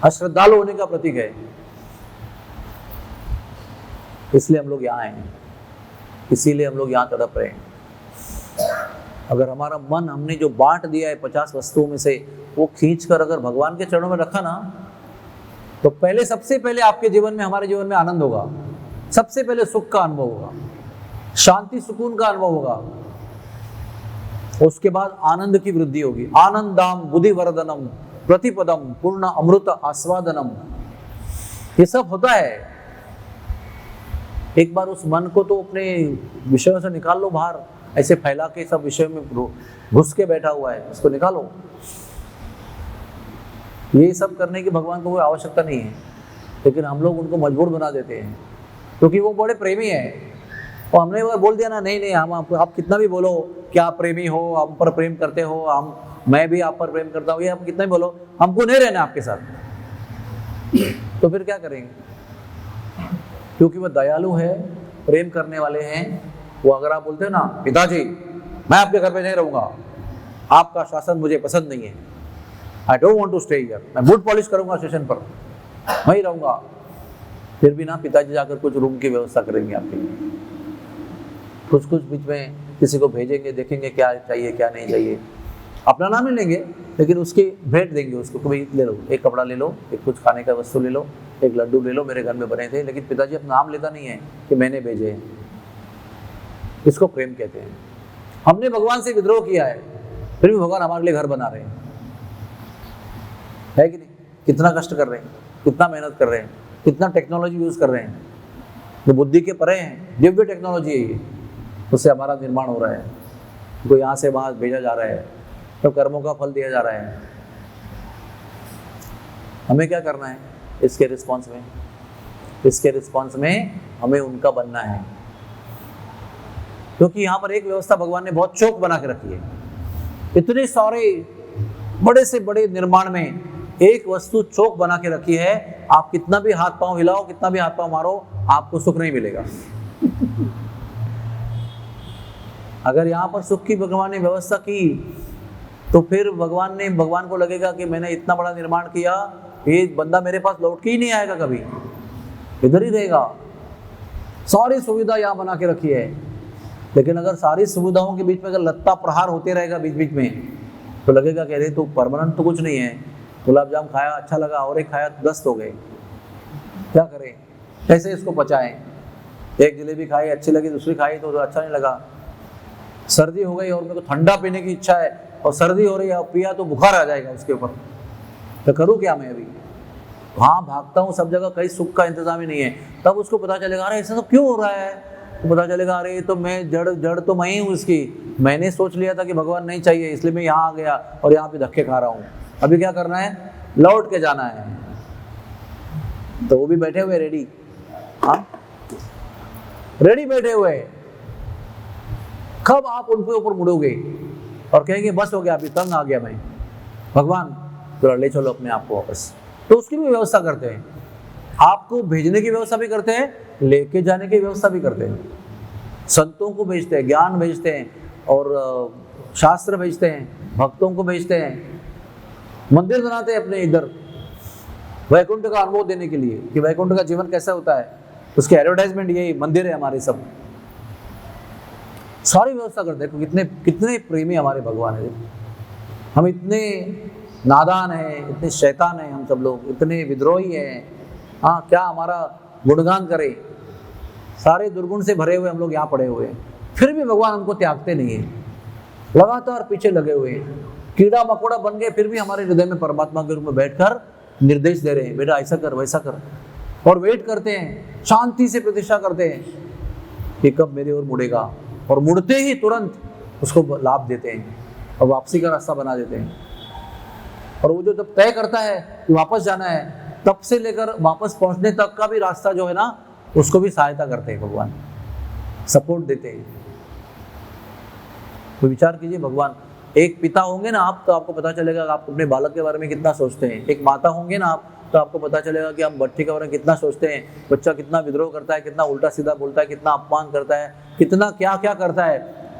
अश्रद्धालु होने का प्रतीक है। इसलिए हम लोग यहाँ आए हैं, इसीलिए हम लोग यहाँ तड़प रहे हैं। अगर हमारा मन हमने जो बांट दिया है 50 वस्तुओं में से, वो खींच कर अगर भगवान के चरणों में रखा ना, तो पहले सबसे पहले आपके जीवन में, हमारे जीवन में आनंद होगा। सबसे पहले सुख का अनुभव होगा, शांति सुकून का अनुभव होगा। उसके बाद आनंद की वृद्धि होगी। आनंदाम बुद्धिवर्धनम प्रतिपदम पूर्ण अमृत आस्वादनम, ये सब होता है। एक बार उस मन को तो अपने विषयों से निकाल लो बाहर, ऐसे फैला के सब विषय में घुस के बैठा हुआ है, उसको निकालो। ये सब करने की भगवान को कोई आवश्यकता नहीं है, लेकिन हम लोग उनको मजबूर बना देते हैं, क्योंकि वो बड़े प्रेमी हैं। और हमने वो बोल दिया ना, नहीं नहीं, हम आप कितना भी बोलो कि आप प्रेमी हो, हम पर प्रेम करते हो, मैं भी आप पर प्रेम करता हूँ, ये आप कितना भी बोलो, हमको नहीं रहना आपके साथ। तो फिर क्या करेंगे? क्योंकि वो दयालु है, प्रेम करने वाले हैं। वो अगर आप बोलते हो ना, पिताजी मैं आपके घर पे नहीं रहूंगा, आपका शासन मुझे पसंद नहीं है, I don't want to stay here, मैं बूट पॉलिश करूंगा स्टेशन पर, वहीं रहूंगा, फिर भी ना पिताजी जाकर कुछ रूम की व्यवस्था करेंगे आपके लिए। कुछ बीच में किसी को भेजेंगे, देखेंगे क्या चाहिए क्या नहीं चाहिए, अपना नाम नहीं लेंगे, लेकिन उसकी भेंट देंगे उसको, कभी ले लो, एक कपड़ा ले लो, एक कुछ खाने का वस्तु ले लो, एक लड्डू ले लो, मेरे घर में बने थे। लेकिन पिताजी अपना नाम लेता नहीं है कि मैंने भेजे हैं। इसको प्रेम कहते हैं। हमने भगवान से विद्रोह किया है, फिर भी भगवान हमारे लिए घर बना रहे हैं, है कि नहीं? कितना कष्ट कर रहे हैं, कितना मेहनत कर रहे हैं, कितना टेक्नोलॉजी यूज कर रहे हैं, जो बुद्धि के परे हैं, दिव्य टेक्नोलॉजी है ये, उससे हमारा निर्माण हो रहा है, उनको यहाँ से वहाँ भेजा जा रहा है, तो कर्मों का फल दिया जा रहा है। हमें क्या करना है इसके रिस्पॉन्स में? इसके रिस्पॉन्स में हमें उनका बनना है, क्योंकि यहाँ पर एक व्यवस्था भगवान ने बहुत चौक बना के रखी है। इतने सारे बड़े से बड़े निर्माण में एक वस्तु चौक बना के रखी है। आप कितना भी हाथ पांव हिलाओ, कितना भी हाथ पांव मारो, आपको सुख नहीं मिलेगा। अगर यहाँ पर सुख की भगवान ने व्यवस्था की, तो फिर भगवान को लगेगा कि मैंने इतना बड़ा निर्माण किया, ये बंदा मेरे पास लौट के ही नहीं आएगा, कभी इधर ही रहेगा। सारी सुविधा यहाँ बना के रखी है, लेकिन अगर सारी सुविधाओं के बीच में अगर लत्ता प्रहार होते रहेगा बीच बीच में, तो लगेगा कि अरे तो परमानेंट तो कुछ नहीं है। गुलाब जाम खाया अच्छा लगा, और एक खाया तो 10 हो गए, क्या करें, कैसे इसको पचाएं? एक जलेबी खाई अच्छी लगी, दूसरी खाई तो अच्छा नहीं लगा। सर्दी हो गई और मेरे को ठंडा पीने की इच्छा है, और सर्दी हो रही है, और पिया तो बुखार आ जाएगा उसके ऊपर, तो करूँ क्या मैं अभी? हाँ, भागता हूँ सब जगह, कहीं सुख का इंतजाम ही नहीं है। तब उसको पता चलेगा अरे ऐसा सब क्यों हो रहा है, तो पता चलेगा अरे तो मैं जड़ तो मैं ही हूँ इसकी। मैंने सोच लिया था कि भगवान नहीं चाहिए, इसलिए मैं यहाँ आ गया और यहाँ पे धक्के खा रहा हूँ। अभी क्या करना है? लौट के जाना है। तो वो भी बैठे हुए रेडी, हाँ रेडी बैठे हुए। कब आप उनके ऊपर मुड़ोगे और कहेंगे बस हो गया, अभी तंग आ गया मैं, भगवान तो ले चलो अपने आप को वापस, तो उसकी भी व्यवस्था करते हैं। आपको भेजने की व्यवस्था भी करते हैं, लेके जाने की व्यवस्था भी करते हैं। संतों को भेजते हैं, ज्ञान भेजते हैं, और शास्त्र भेजते हैं, भक्तों को भेजते हैं, मंदिर बनाते हैं अपने इधर वैकुंठ का अनुभव देने के लिए कि वैकुंठ का जीवन कैसा होता है। उसके एडवर्टाइजमेंट यही मंदिर है हमारे, सब सारी व्यवस्था करते हैं। कितने प्रेमी हमारे भगवान है। हम इतने नादान हैं, इतने शैतान हैं, हम सब लोग इतने विद्रोही हैं। हाँ, क्या हमारा गुणगान करे? सारे दुर्गुण से भरे हुए हम लोग यहाँ पड़े हुए हैं, फिर भी भगवान हमको त्यागते नहीं है, लगातार पीछे लगे हुए हैं। कीड़ा मकोड़ा बन गए, फिर भी हमारे हृदय में परमात्मा के रूप में बैठकर निर्देश दे रहे हैं, बेटा ऐसा कर वैसा कर, और वेट करते हैं, शांति से प्रतीक्षा करते हैं कि कब मेरे ओर मुड़ेगा, और मुड़ते ही तुरंत उसको लाभ देते हैं और वापसी का रास्ता बना देते हैं। और वो जो जब तय करता है कि वापस जाना है, तब से लेकर वापस पहुंचने तक का भी रास्ता जो है ना, उसको भी सहायता करते हैं भगवान, सपोर्ट देते हैं। तो विचार कीजिए, भगवान एक पिता होंगे ना आप, तो आपको पता चलेगा आप अपने बालक के बारे में कितना सोचते हैं। एक माता होंगे ना आप, तो आपको पता चलेगा कि हम भट्टी के बारे में कितना सोचते हैं, बच्चा कितना विद्रोह करता है, कितना उल्टा सीधा बोलता है, कितना अपमान करता है, कितना क्या क्या करता है,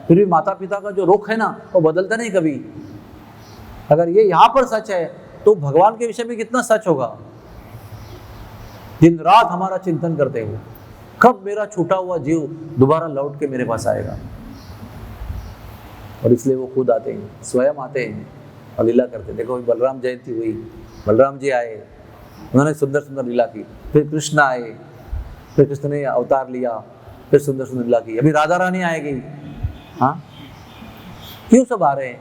फिर भी माता पिता का जो रुख है ना वो बदलता नहीं कभी। अगर ये यहाँ पर सच है तो भगवान के विषय में कितना सच होगा। दिन रात हमारा चिंतन करते हुए कब मेरा छूटा हुआ जीव दोबारा लौट के मेरे पास आएगा। और इसलिए वो खुद आते हैं, स्वयं आते हैं और लीला करते हैं। देखो बलराम जयंती हुई, बलराम जी आए, उन्होंने सुंदर सुंदर लीला की, फिर कृष्ण आए, फिर कृष्ण ने अवतार लिया, फिर सुंदर सुंदर लीला की, अभी राधा रानी आएगी। हाँ, क्यों सब आ रहे हैं?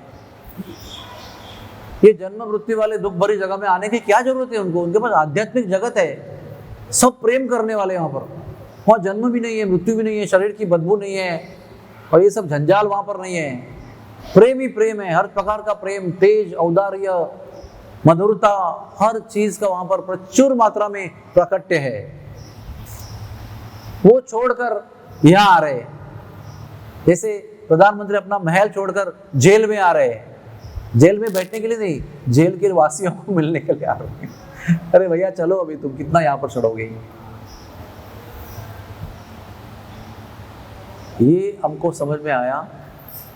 ये जन्म मृत्यु वाले दुख भरी जगह में आने की क्या जरूरत है उनको? उनके पास आध्यात्मिक जगत है, सब प्रेम करने वाले वहां पर। वहां जन्म भी नहीं है, मृत्यु भी नहीं है, शरीर की बदबू नहीं है, और ये सब झंझाल वहां पर नहीं है। प्रेम ही प्रेम है, हर प्रकार का प्रेम, तेज, औदार्य, मधुरता, हर चीज का वहां पर प्रचुर मात्रा में प्राकट्य है। वो छोड़कर यहाँ आ रहे, जैसे प्रधानमंत्री अपना महल छोड़कर जेल में आ रहे हैं। जेल में बैठने के लिए नहीं, जेल के वासियों को मिलने के लिए आ रहे हैं। अरे भैया चलो, अभी तुम कितना यहाँ पर चढ़ोगे। ये हमको समझ में आया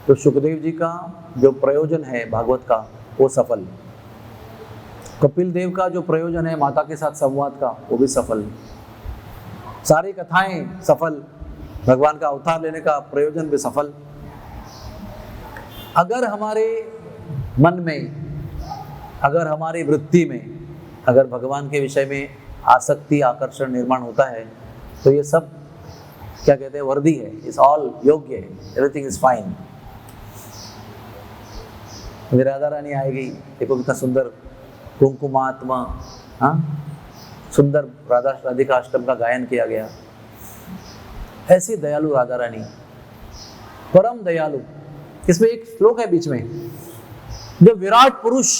तो सुखदेव जी का जो प्रयोजन है भागवत का वो सफल, कपिल देव का जो प्रयोजन है माता के साथ संवाद का वो भी सफल, सारी कथाएं सफल, भगवान का अवतार लेने का प्रयोजन भी सफल। अगर हमारे मन में, अगर हमारी वृत्ति में अगर भगवान के विषय में आसक्ति, आकर्षण निर्माण होता है तो ये सब क्या कहते हैं, वर्दी है, इज ऑल योग्य है, everything is fine. Radha Rani आएगी, देखो कितना सुंदर कुमकुमात्मा, हाँ, सुंदर राधिका अष्टम का गायन किया गया। ऐसी दयालु राधा रानी, परम दयालु। इसमें एक श्लोक है बीच में, जब विराट पुरुष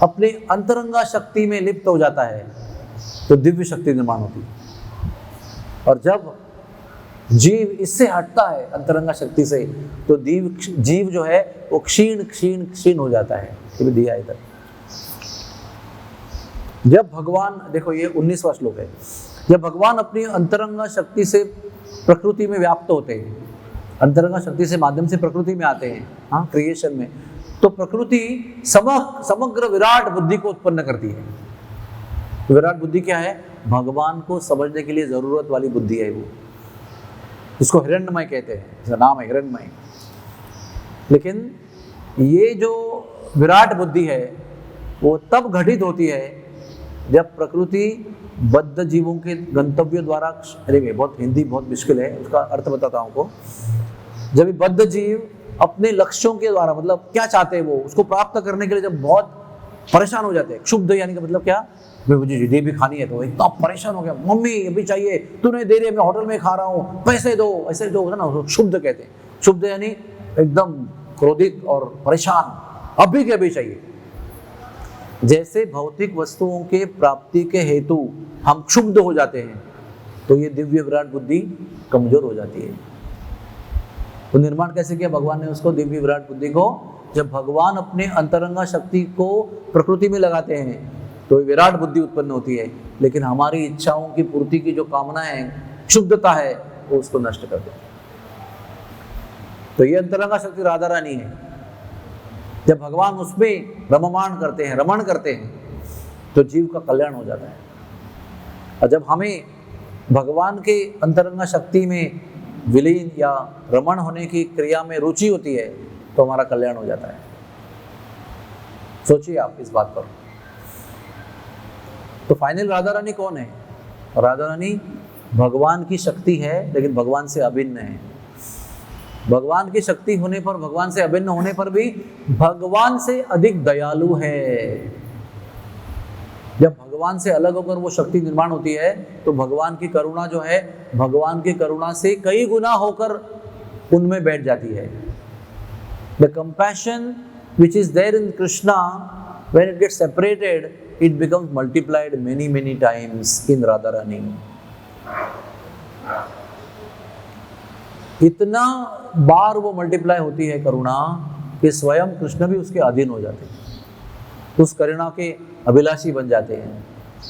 अपने अंतरंगा शक्ति में लिप्त हो जाता है तो दिव्य शक्ति निर्माण होती है, और जब जीव इससे हटता है अंतरंगा शक्ति से तो जीव जो है वो क्षीण क्षीण क्षीण हो जाता है। ये भी दिया इधर। जब भगवान, देखो ये 19वां श्लोक है, जब भगवान अपनी अंतरंगा शक्ति से प्रकृति में व्याप्त होते हैं, अंतरंगा शक्ति से माध्यम से प्रकृति में आते हैं, हाँ, क्रिएशन में, तो प्रकृति समग्र विराट बुद्धि को उत्पन्न करती है। तो विराट बुद्धि क्या है? भगवान को समझने के लिए जरूरत वाली बुद्धि है वो, इसको हिरण्मय कहते हैं, इसका नाम है हिरण्मय। लेकिन ये जो विराट बुद्धि है वो तब घटित होती है जब प्रकृति बद्ध जीवों के गंतव्यों द्वारा, अरे बहुत हिंदी बहुत मुश्किल है, उसका अर्थ बताता हूँ आपको। जब ये बद्ध जीव अपने लक्ष्यों के द्वारा, मतलब क्या चाहते हैं वो, उसको प्राप्त करने के लिए जब बहुत परेशान हो जाते हैं, क्षुब्ध यानी कि मतलब क्या, मुझे ये भी खानी है, तो इतना परेशान हो गया, मम्मी अभी चाहिए, तूने दे रही है, मैं होटल में खा रहा हूँ, पैसे दो, ऐसे दो, है ना, क्षुब्ध कहते हैं। क्षुब्ध यानी एकदम क्रोधित और परेशान, अभी के अभी चाहिए। जैसे भौतिक वस्तुओं के प्राप्ति के हेतु हम क्षुब्ध हो जाते हैं तो ये दिव्य विराट बुद्धि कमजोर हो जाती है। तो निर्माण कैसे किया भगवान ने उसको, दिव्य विराट बुद्धि को? जब भगवान अपने अंतरंगा शक्ति को प्रकृति में लगाते हैं तो विराट बुद्धि उत्पन्न होती है, लेकिन हमारी इच्छाओं की पूर्ति की जो कामना है, क्षुब्धता है, वो उसको नष्ट कर देती है। तो ये अंतरंगा शक्ति राधा रानी है। जब भगवान उसमें रममान करते हैं, रमण करते हैं, तो जीव का कल्याण हो जाता है। और जब हमें भगवान के अंतरंगा शक्ति में विलीन या रमण होने की क्रिया में रुचि होती है तो हमारा कल्याण हो जाता है। सोचिए आप इस बात पर। तो फाइनल राधा रानी कौन है? राधा रानी भगवान की शक्ति है, लेकिन भगवान से अभिन्न है। भगवान की शक्ति होने पर, भगवान से अभिन्न होने पर भी भगवान से अधिक दयालु है। जब भगवान से अलग होकर वो शक्ति निर्माण होती है तो भगवान की करुणा जो है, भगवान की करुणा से कई गुना होकर उनमें बैठ जाती है। The compassion which is there in Krishna, when it gets separated, it becomes multiplied many times in Radharani. इतना बार वो मल्टीप्लाई होती है करुणा कि स्वयं कृष्ण भी उसके अधीन हो जाते हैं, उस करुणा के अभिलाषी बन जाते हैं।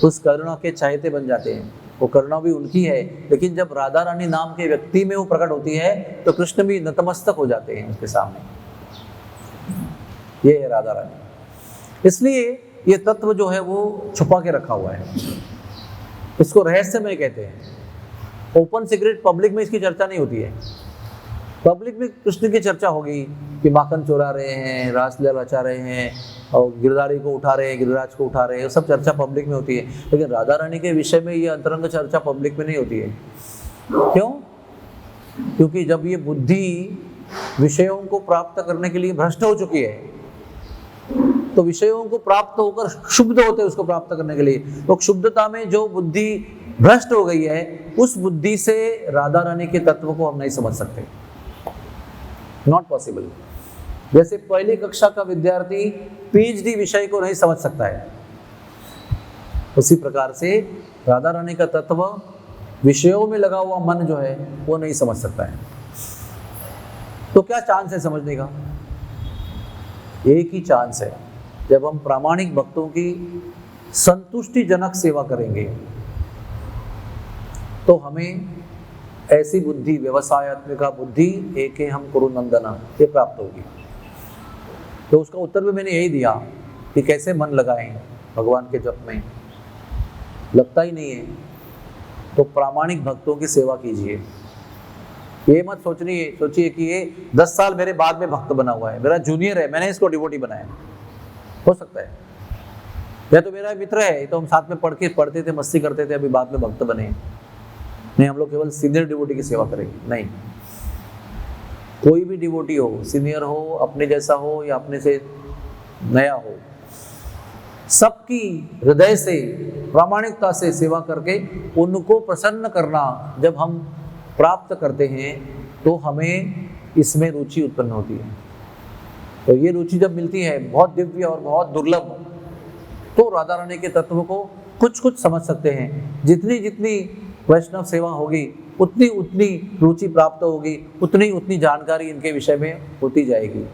उस करुणा के चाहते बन जाते हैं। वो करुणा भी उनकी है, लेकिन जब राधा रानी नाम के व्यक्ति में वो प्रकट होती है तो कृष्ण भी नतमस्तक हो जाते हैं उसके सामने। ये है राधा रानी। इसलिए ये तत्व जो है वो छुपा के रखा हुआ है, इसको रहस्यमय कहते हैं। ओपन सीक्रेट पब्लिक में इसकी चर्चा नहीं होती है। पब्लिक में कृष्ण की चर्चा होगी कि माखन चुरा रहे हैं, रासलीला रचा रहे हैं और गिरधारी को उठा रहे हैं, गिरिराज को उठा रहे हैं, सब चर्चा पब्लिक में होती है। लेकिन राधा रानी के विषय में ये अंतरंग चर्चा पब्लिक में नहीं होती है। क्यों? क्योंकि जब ये बुद्धि विषयों को प्राप्त करने के लिए भ्रष्ट हो चुकी है, तो विषयों को प्राप्त होकर क्षुब्ध होते हैं उसको प्राप्त करने के लिए। तो क्षुब्धता में जो बुद्धि भ्रष्ट हो गई है, उस बुद्धि से राधा रानी के तत्व को हम नहीं समझ सकते। Not possible. जैसे पहली कक्षा का विद्यार्थी पीएचडी विषय को नहीं समझ सकता है, उसी प्रकार से राधा रानी का तत्व विषयों में लगा हुआ मन जो है वो नहीं समझ सकता है। तो क्या चांस है समझने का? एक ही चांस है, जब हम प्रामाणिक भक्तों की संतुष्टिजनक सेवा करेंगे तो हमें ऐसी बुद्धि, व्यवसायत्मिका बुद्धि, एके हम कुरु नंदना, ये प्राप्त होगी। तो उसका उत्तर भी मैंने यही दिया कि कैसे मन लगाएं भगवान के जप में। लगता ही नहीं है तो प्रामाणिक भक्तों की सेवा कीजिए। ये मत सोचिए कि ये 10 साल मेरे बाद में भक्त बना हुआ है, मेरा जूनियर है, मैंने इसको डिवोटी बनाया। हो सकता है, या तो मेरा मित्र है, तो हम साथ में पढ़ते थे, मस्ती करते थे, अभी बाद में भक्त बने। नहीं, हम लोग केवल सीनियर डिवोटी की सेवा करेंगे। नहीं, कोई भी डिवोटी हो, सीनियर हो, अपने जैसा हो या अपने से नया हो, सबकी हृदय से प्रामाणिकता से सेवा करके उनको प्रसन्न करना जब हम प्राप्त करते हैं तो हमें इसमें रुचि उत्पन्न होती है। तो ये रुचि जब मिलती है, बहुत दिव्य और बहुत दुर्लभ, तो राधा रानी के तत्व को कुछ समझ सकते हैं। जितनी वैष्णव सेवा होगी उतनी रुचि प्राप्त होगी, उतनी जानकारी इनके विषय में होती जाएगी।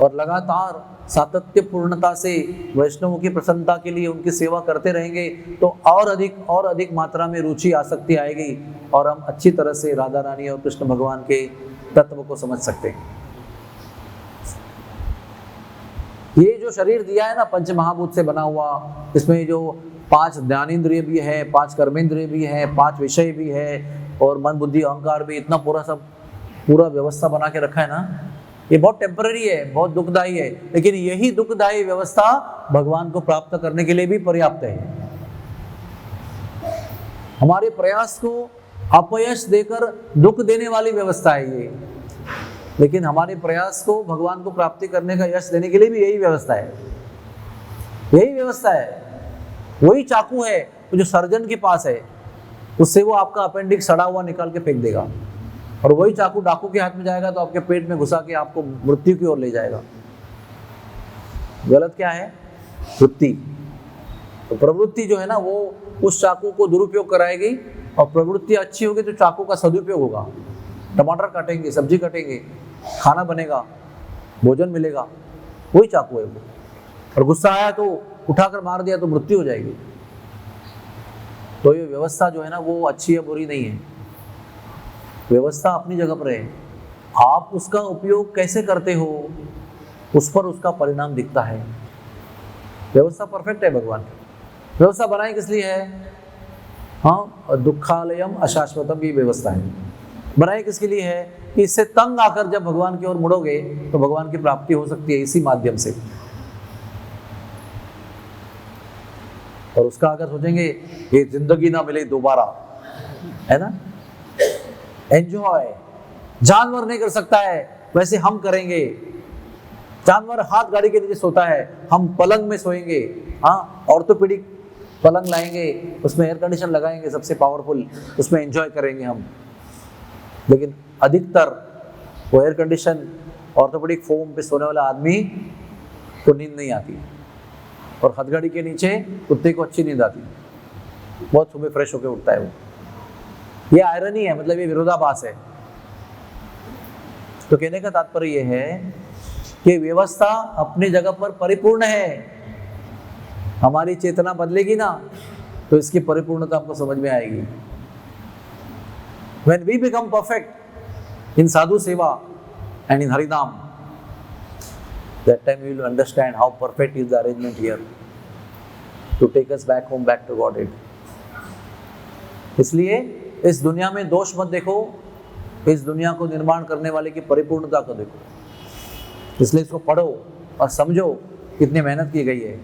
और लगातार सातत्य पूर्णता से वैष्णवों की प्रसन्नता के लिए उनकी सेवा करते रहेंगे तो और अधिक मात्रा में रुचि आसक्ति आएगी और हम अच्छी तरह से राधा रानी और कृष्ण भगवान के तत्व को समझ सकते हैं। ये जो शरीर दिया है ना, पंच महाभूत से बना हुआ, इसमें जो 5 ज्ञानेंद्रिय भी है, 5 कर्मेंद्रिय भी है, 5 विषय भी है और मन बुद्धि अहंकार भी, इतना पूरा व्यवस्था बना के रखा है ना, ये बहुत टेम्पररी है, बहुत दुखदायी है। लेकिन यही दुखदायी व्यवस्था भगवान को प्राप्त करने के लिए भी पर्याप्त है। हमारे प्रयास को अपयश देकर दुख देने वाली व्यवस्था है ये, लेकिन हमारे प्रयास को भगवान को प्राप्ति करने का यश देने के लिए भी यही व्यवस्था है। यही व्यवस्था है। वही चाकू है जो सर्जन के पास है, उससे वो आपका अपेंडिक्स सड़ा हुआ निकाल के फेंक देगा, और वही चाकू डाकू के हाथ में जाएगा तो आपके पेट में घुसा के आपको मृत्यु की ओर ले जाएगा। गलत क्या है? वृत्ति। तो प्रवृत्ति जो है ना, वो उस चाकू को दुरुपयोग कराएगी, और प्रवृत्ति अच्छी होगी तो चाकू का सदुपयोग होगा। टमाटर काटेंगे, सब्जी काटेंगे, खाना बनेगा, भोजन मिलेगा, वही चाकू है वो। और गुस्सा आया तो उठाकर मार दिया तो मृत्यु हो जाएगी। तो ये व्यवस्था जो है ना, वो अच्छी या बुरी नहीं है। व्यवस्था अपनी जगह पर है, आप उसका उपयोग कैसे करते हो उस पर उसका परिणाम दिखता है। व्यवस्था परफेक्ट है भगवान की। व्यवस्था बनाई किस लिए है? हाँ, दुखालयम अशाश्वतम भी व्यवस्था है। बनाई किसके लिए है? कि इससे तंग आकर जब भगवान की ओर मुड़ोगे तो भगवान की प्राप्ति हो सकती है इसी माध्यम से। और उसका अगर सोचेंगे ये जिंदगी ना मिले दोबारा, है ना, एंजॉय, जानवर नहीं कर सकता है वैसे हम करेंगे। जानवर हाथ गाड़ी के नीचे सोता है, हम पलंग में सोएंगे। हाँ, ऑर्थोपेडिक पलंग लाएंगे, उसमें एयर कंडीशन लगाएंगे सबसे पावरफुल, उसमें एंजॉय करेंगे हम। लेकिन अधिकतर वो एयर कंडीशन ऑर्थोपेडिक फोम पे सोने वाला आदमी को नींद नहीं आती, और हथगाड़ी के नीचे कुत्ते को अच्छी नींद आती, बहुत सुबह फ्रेश होकर उठता है वो। ये आयरनी है, मतलब ये विरोधाभास है। तो कहने का तात्पर्य ये है कि व्यवस्था अपनी जगह पर परिपूर्ण है। हमारी चेतना बदलेगी ना तो इसकी परिपूर्णता आपको समझ में आएगी। When we become perfect in sadhu seva and in Harinam, that time we will understand how perfect is the arrangement here to take us back home, back to Godhead. इसलिए इस दुनिया में दोष मत देखो, इस दुनिया को निर्माण करने वाले की परिपूर्णता को देखो। इसलिए इसको पढ़ो और समझो कितनी मेहनत की गई है,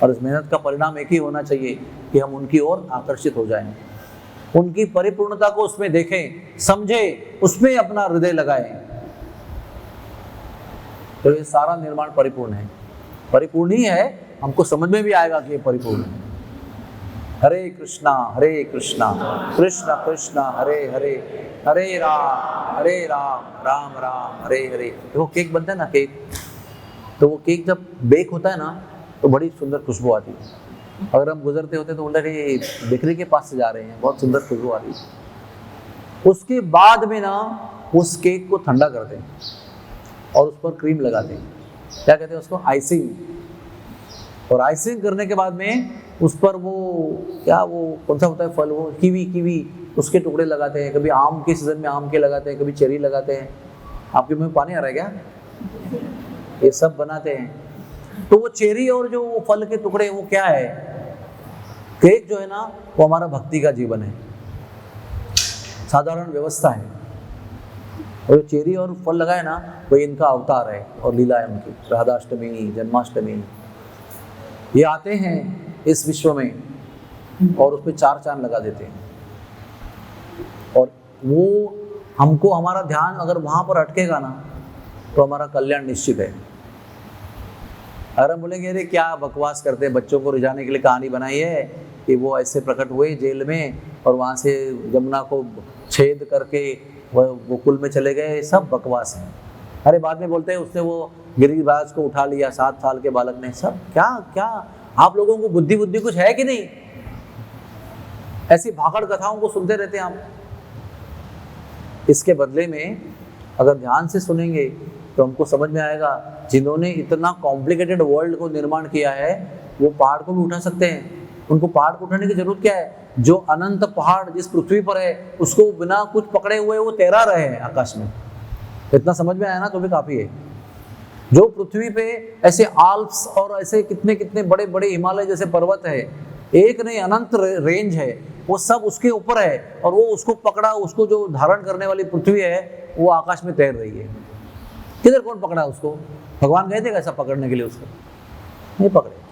और इस मेहनत का परिणाम एक ही होना चाहिए कि हम उनकी ओर आकर्षित हो जाएं, उनकी परिपूर्णता को उसमें देखें, समझें, उसमें अपना हृदय लगाएं। तो ये सारा निर्माण परिपूर्ण है, परिपूर्ण ही है, हमको समझ में भी आएगा कि ये परिपूर्ण है। हरे कृष्णा कृष्ण कृष्ण हरे हरे, हरे राम राम राम हरे हरे। देखो केक बनता है ना, केक, तो वो केक जब बेक होता है ना तो बड़ी सुंदर खुशबू आती है। अगर हम गुजरते होते तो बोलते थे बेकरी के पास से जा रहे हैं, बहुत सुंदर खुशबू आ रही है। उसके बाद में ना उस केक को ठंडा करते हैं और उस पर क्रीम लगाते हैं, क्या कहते हैं उसको, आइसिंग। और आइसिंग करने के बाद में उस पर वो क्या, वो कौन सा होता है फल, वो कीवी उसके टुकड़े लगाते हैं। कभी आम के सीजन में आम के लगाते हैं, कभी चेरी लगाते हैं। आपके मुंह में पानी आ रहा है क्या? ये सब बनाते हैं। तो वो चेरी और जो वो फल के टुकड़े, वो क्या है, केक जो है ना वो हमारा भक्ति का जीवन है, साधारण व्यवस्था है। और जो चेरी और फल लगाए ना वो इनका अवतार है और लीला है उनकी। राधाष्टमी, जन्माष्टमी, ये आते हैं इस विश्व में और उस पर 4 चांद लगा देते हैं। और वो हमको, हमारा ध्यान अगर वहां पर अटकेगा ना तो हमारा कल्याण निश्चित है। अगर हम बोलेंगे अरे क्या बकवास करते हैं, बच्चों को रिझाने के लिए कहानी बनाई है कि वो ऐसे प्रकट हुए जेल में और वहाँ से जमुना को छेद करके वह गोकुल में चले गए, सब बकवास है। अरे बाद में बोलते हैं उसने वो गिरिराज को उठा लिया 7 साल के बालक ने, सब क्या आप लोगों को बुद्धि कुछ है कि नहीं? ऐसी भागड़ कथाओं को सुनते रहते हैं हम। इसके बदले में अगर ध्यान से सुनेंगे तो हमको समझ में आएगा जिन्होंने इतना कॉम्प्लिकेटेड वर्ल्ड को निर्माण किया है वो पहाड़ को भी उठा सकते हैं। उनको पहाड़ को उठाने की जरूरत क्या है? जो अनंत पहाड़ जिस पृथ्वी पर है उसको बिना कुछ पकड़े हुए वो तैरा रहे हैं आकाश में। इतना समझ में आया ना तो भी काफी है। जो पृथ्वी पे ऐसे आल्प्स और ऐसे कितने बड़े बड़े हिमालय जैसे पर्वत है, एक नहीं अनंत रेंज है, वो सब उसके ऊपर है और वो उसको पकड़ा, उसको जो धारण करने वाली पृथ्वी है वो आकाश में तैर रही है। किधर कौन पकड़ा उसको? भगवान गए थे कैसा पकड़ने के लिए? उसको नहीं पकड़े।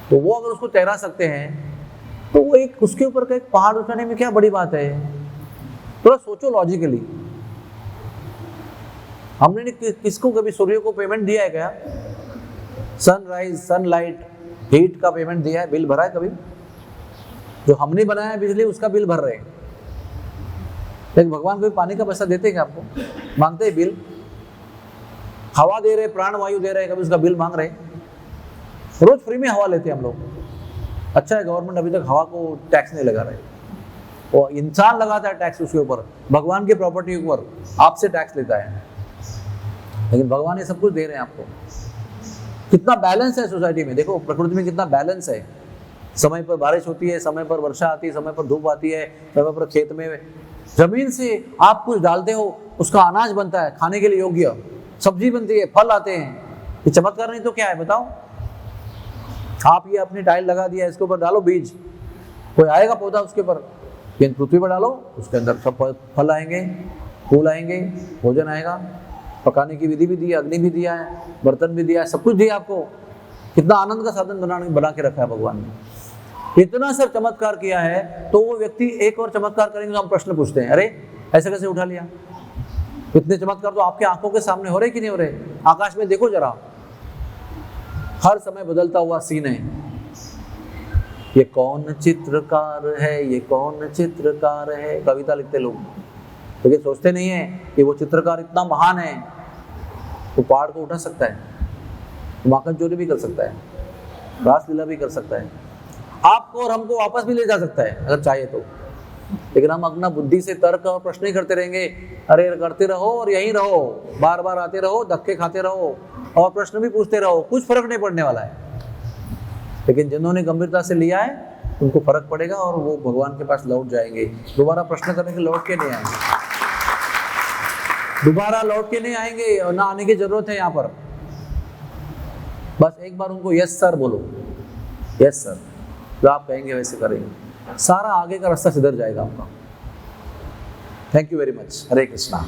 तो वो अगर उसको तैरा सकते हैं तो वो एक उसके ऊपर का एक पहाड़ उठाने में क्या बड़ी बात है? थोड़ा सोचो लॉजिकली। हमने किसको कभी सूर्य को पेमेंट दिया है क्या? सनराइज, सनलाइट, हीट का पेमेंट दिया है, बिल भरा है कभी? जो हमने बनाया है बिजली उसका बिल भर रहे हैं, लेकिन भगवान कोई पानी का पैसा देते हैं क्या आपको? मांगते हैं बिल। हवा दे रहे, प्राण वायु दे रहे, कभी उसका बिल मांग रहे? रोज फ्री में हवा लेते हैं हम लोग। अच्छा है गवर्नमेंट अभी तक हवा को टैक्स नहीं लगा रहे, वो इंसान लगाता है टैक्स उसके ऊपर, भगवान की प्रॉपर्टी के ऊपर आपसे टैक्स लेता है। लेकिन भगवान ये सब कुछ दे रहे हैं आपको। कितना बैलेंस है सोसाइटी में, देखो प्रकृति में कितना बैलेंस है। समय पर बारिश होती है, समय पर वर्षा आती है, समय पर धूप आती है, समय पर खेत में जमीन से आप कुछ डालते हो उसका अनाज बनता है, खाने के लिए योग्य सब्जी बनती है, फल आते हैं। ये चमत्कार नहीं तो क्या है बताओ? आप ये अपनी टाइल लगा दिया, इसके ऊपर डालो बीज, कोई आएगा पौधा उसके ऊपर, लेकिन पृथ्वी पर डालो उसके अंदर सब फल आएंगे, फूल आएंगे, भोजन आएगा। पकाने की विधि भी दी है, अग्नि भी दिया है, बर्तन भी दिया है, सब कुछ दिया आपको। कितना आनंद का साधन बना के रखा है भगवान ने। इतना सब चमत्कार किया है तो वो व्यक्ति एक और चमत्कार करेंगे तो हम प्रश्न पूछते हैं, अरे ऐसे कैसे उठा लिया? इतने चमत्कार तो आपके आंखों के सामने हो रहे कि नहीं हो रहे? आकाश में देखो जरा, हर समय बदलता हुआ सीन है। ये कौन चित्रकार है, ये कौन चित्रकार है, कविता लिखते लोग, तो ये सोचते नहीं है कि वो चित्रकार इतना महान है, वो पहाड़ को उठा सकता है, माखन चोरी भी कर सकता है, रासलीला भी कर सकता है, आपको और हमको वापस भी ले जा सकता है अगर चाहे तो। लेकिन हम अपना बुद्धि से तर्क और प्रश्न ही करते रहेंगे। अरे करते रहो और यहीं रहो, बार बार आते रहो, धक्के खाते रहो और प्रश्न भी पूछते रहो, कुछ फर्क नहीं पड़ने वाला है। लेकिन जिन्होंने गंभीरता से लिया है उनको फर्क पड़ेगा और वो भगवान के पास लौट जाएंगे। दोबारा प्रश्न करने के लौट के नहीं आएंगे, दोबारा लौट के नहीं आएंगे और ना आने की जरूरत है यहाँ पर। बस एक बार उनको यस सर बोलो, यस सर, जो आप कहेंगे वैसे करेंगे, सारा आगे का रास्ता सिधर जाएगा आपका। Thank you very much. हरे कृष्णा।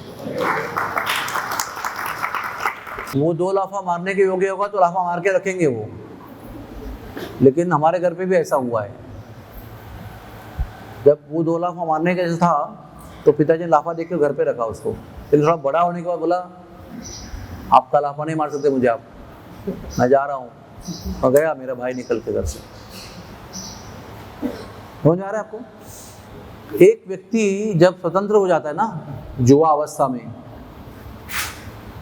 वो 2 लाफा मारने के योग्य होगा तो लाफा मार के रखेंगे वो, लेकिन हमारे घर पे भी ऐसा हुआ है। जब वो 2 लाफा मारने का था तो पिताजी ने लाफा देख के घर पे रखा उसको, लेकिन थोड़ा बड़ा होने के बाद बोला आपका लाफा नहीं मार सकते मुझे, आप, मैं जा रहा हूँ, और गया मेरा भाई निकल के घर से। हो जा रहा है आपको? एक व्यक्ति जब स्वतंत्र हो जाता है ना युवा अवस्था में,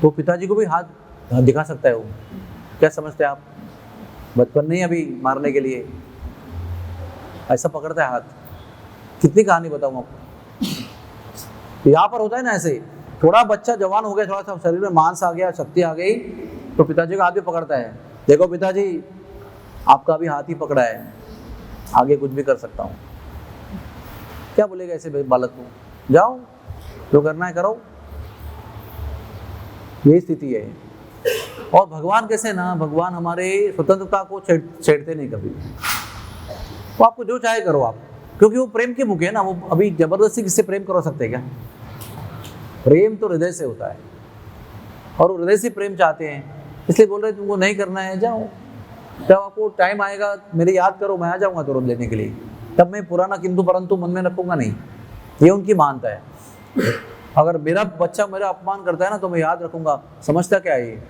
तो पिताजी को भी हाथ दिखा सकता है वो। क्या समझते हैं आप? बचपन नहीं अभी मारने के लिए, ऐसा पकड़ता है हाथ। कितनी कहानी बताऊं आपको। यहाँ पर होता है ना ऐसे, थोड़ा बच्चा जवान हो गया, थोड़ा सा शरीर में मांस आ गया, शक्ति आ गई, तो पिताजी का हाथ भी पकड़ता है। देखो पिताजी आपका भी हाथ ही पकड़ा है, आगे कुछ भी कर सकता हूँ। क्या बोलेगा ऐसे बालक को? जाओ जो करना है करो। यही स्थिति है। और भगवान कैसे ना, भगवान हमारे स्वतंत्रता को छेड़ते नहीं कभी। वो आपको जो चाहे करो आप, क्योंकि वो प्रेम के मुख है ना। वो अभी जबरदस्ती किससे प्रेम करा सकते हैं क्या? प्रेम तो हृदय से होता है, और वो हृदय से प्रेम चाहते हैं, इसलिए बोल रहे तुमको नहीं करना है, जाओ। जब आपको टाइम आएगा मेरे याद करो, मैं आ जाऊंगा तुरंत लेने के लिए, तब मैं पुराना किंतु परंतु मन में रखूंगा नहीं। ये उनकी मानता है। अगर मेरा बच्चा मेरा अपमान करता है ना तो मैं याद रखूंगा। समझता क्या है ये?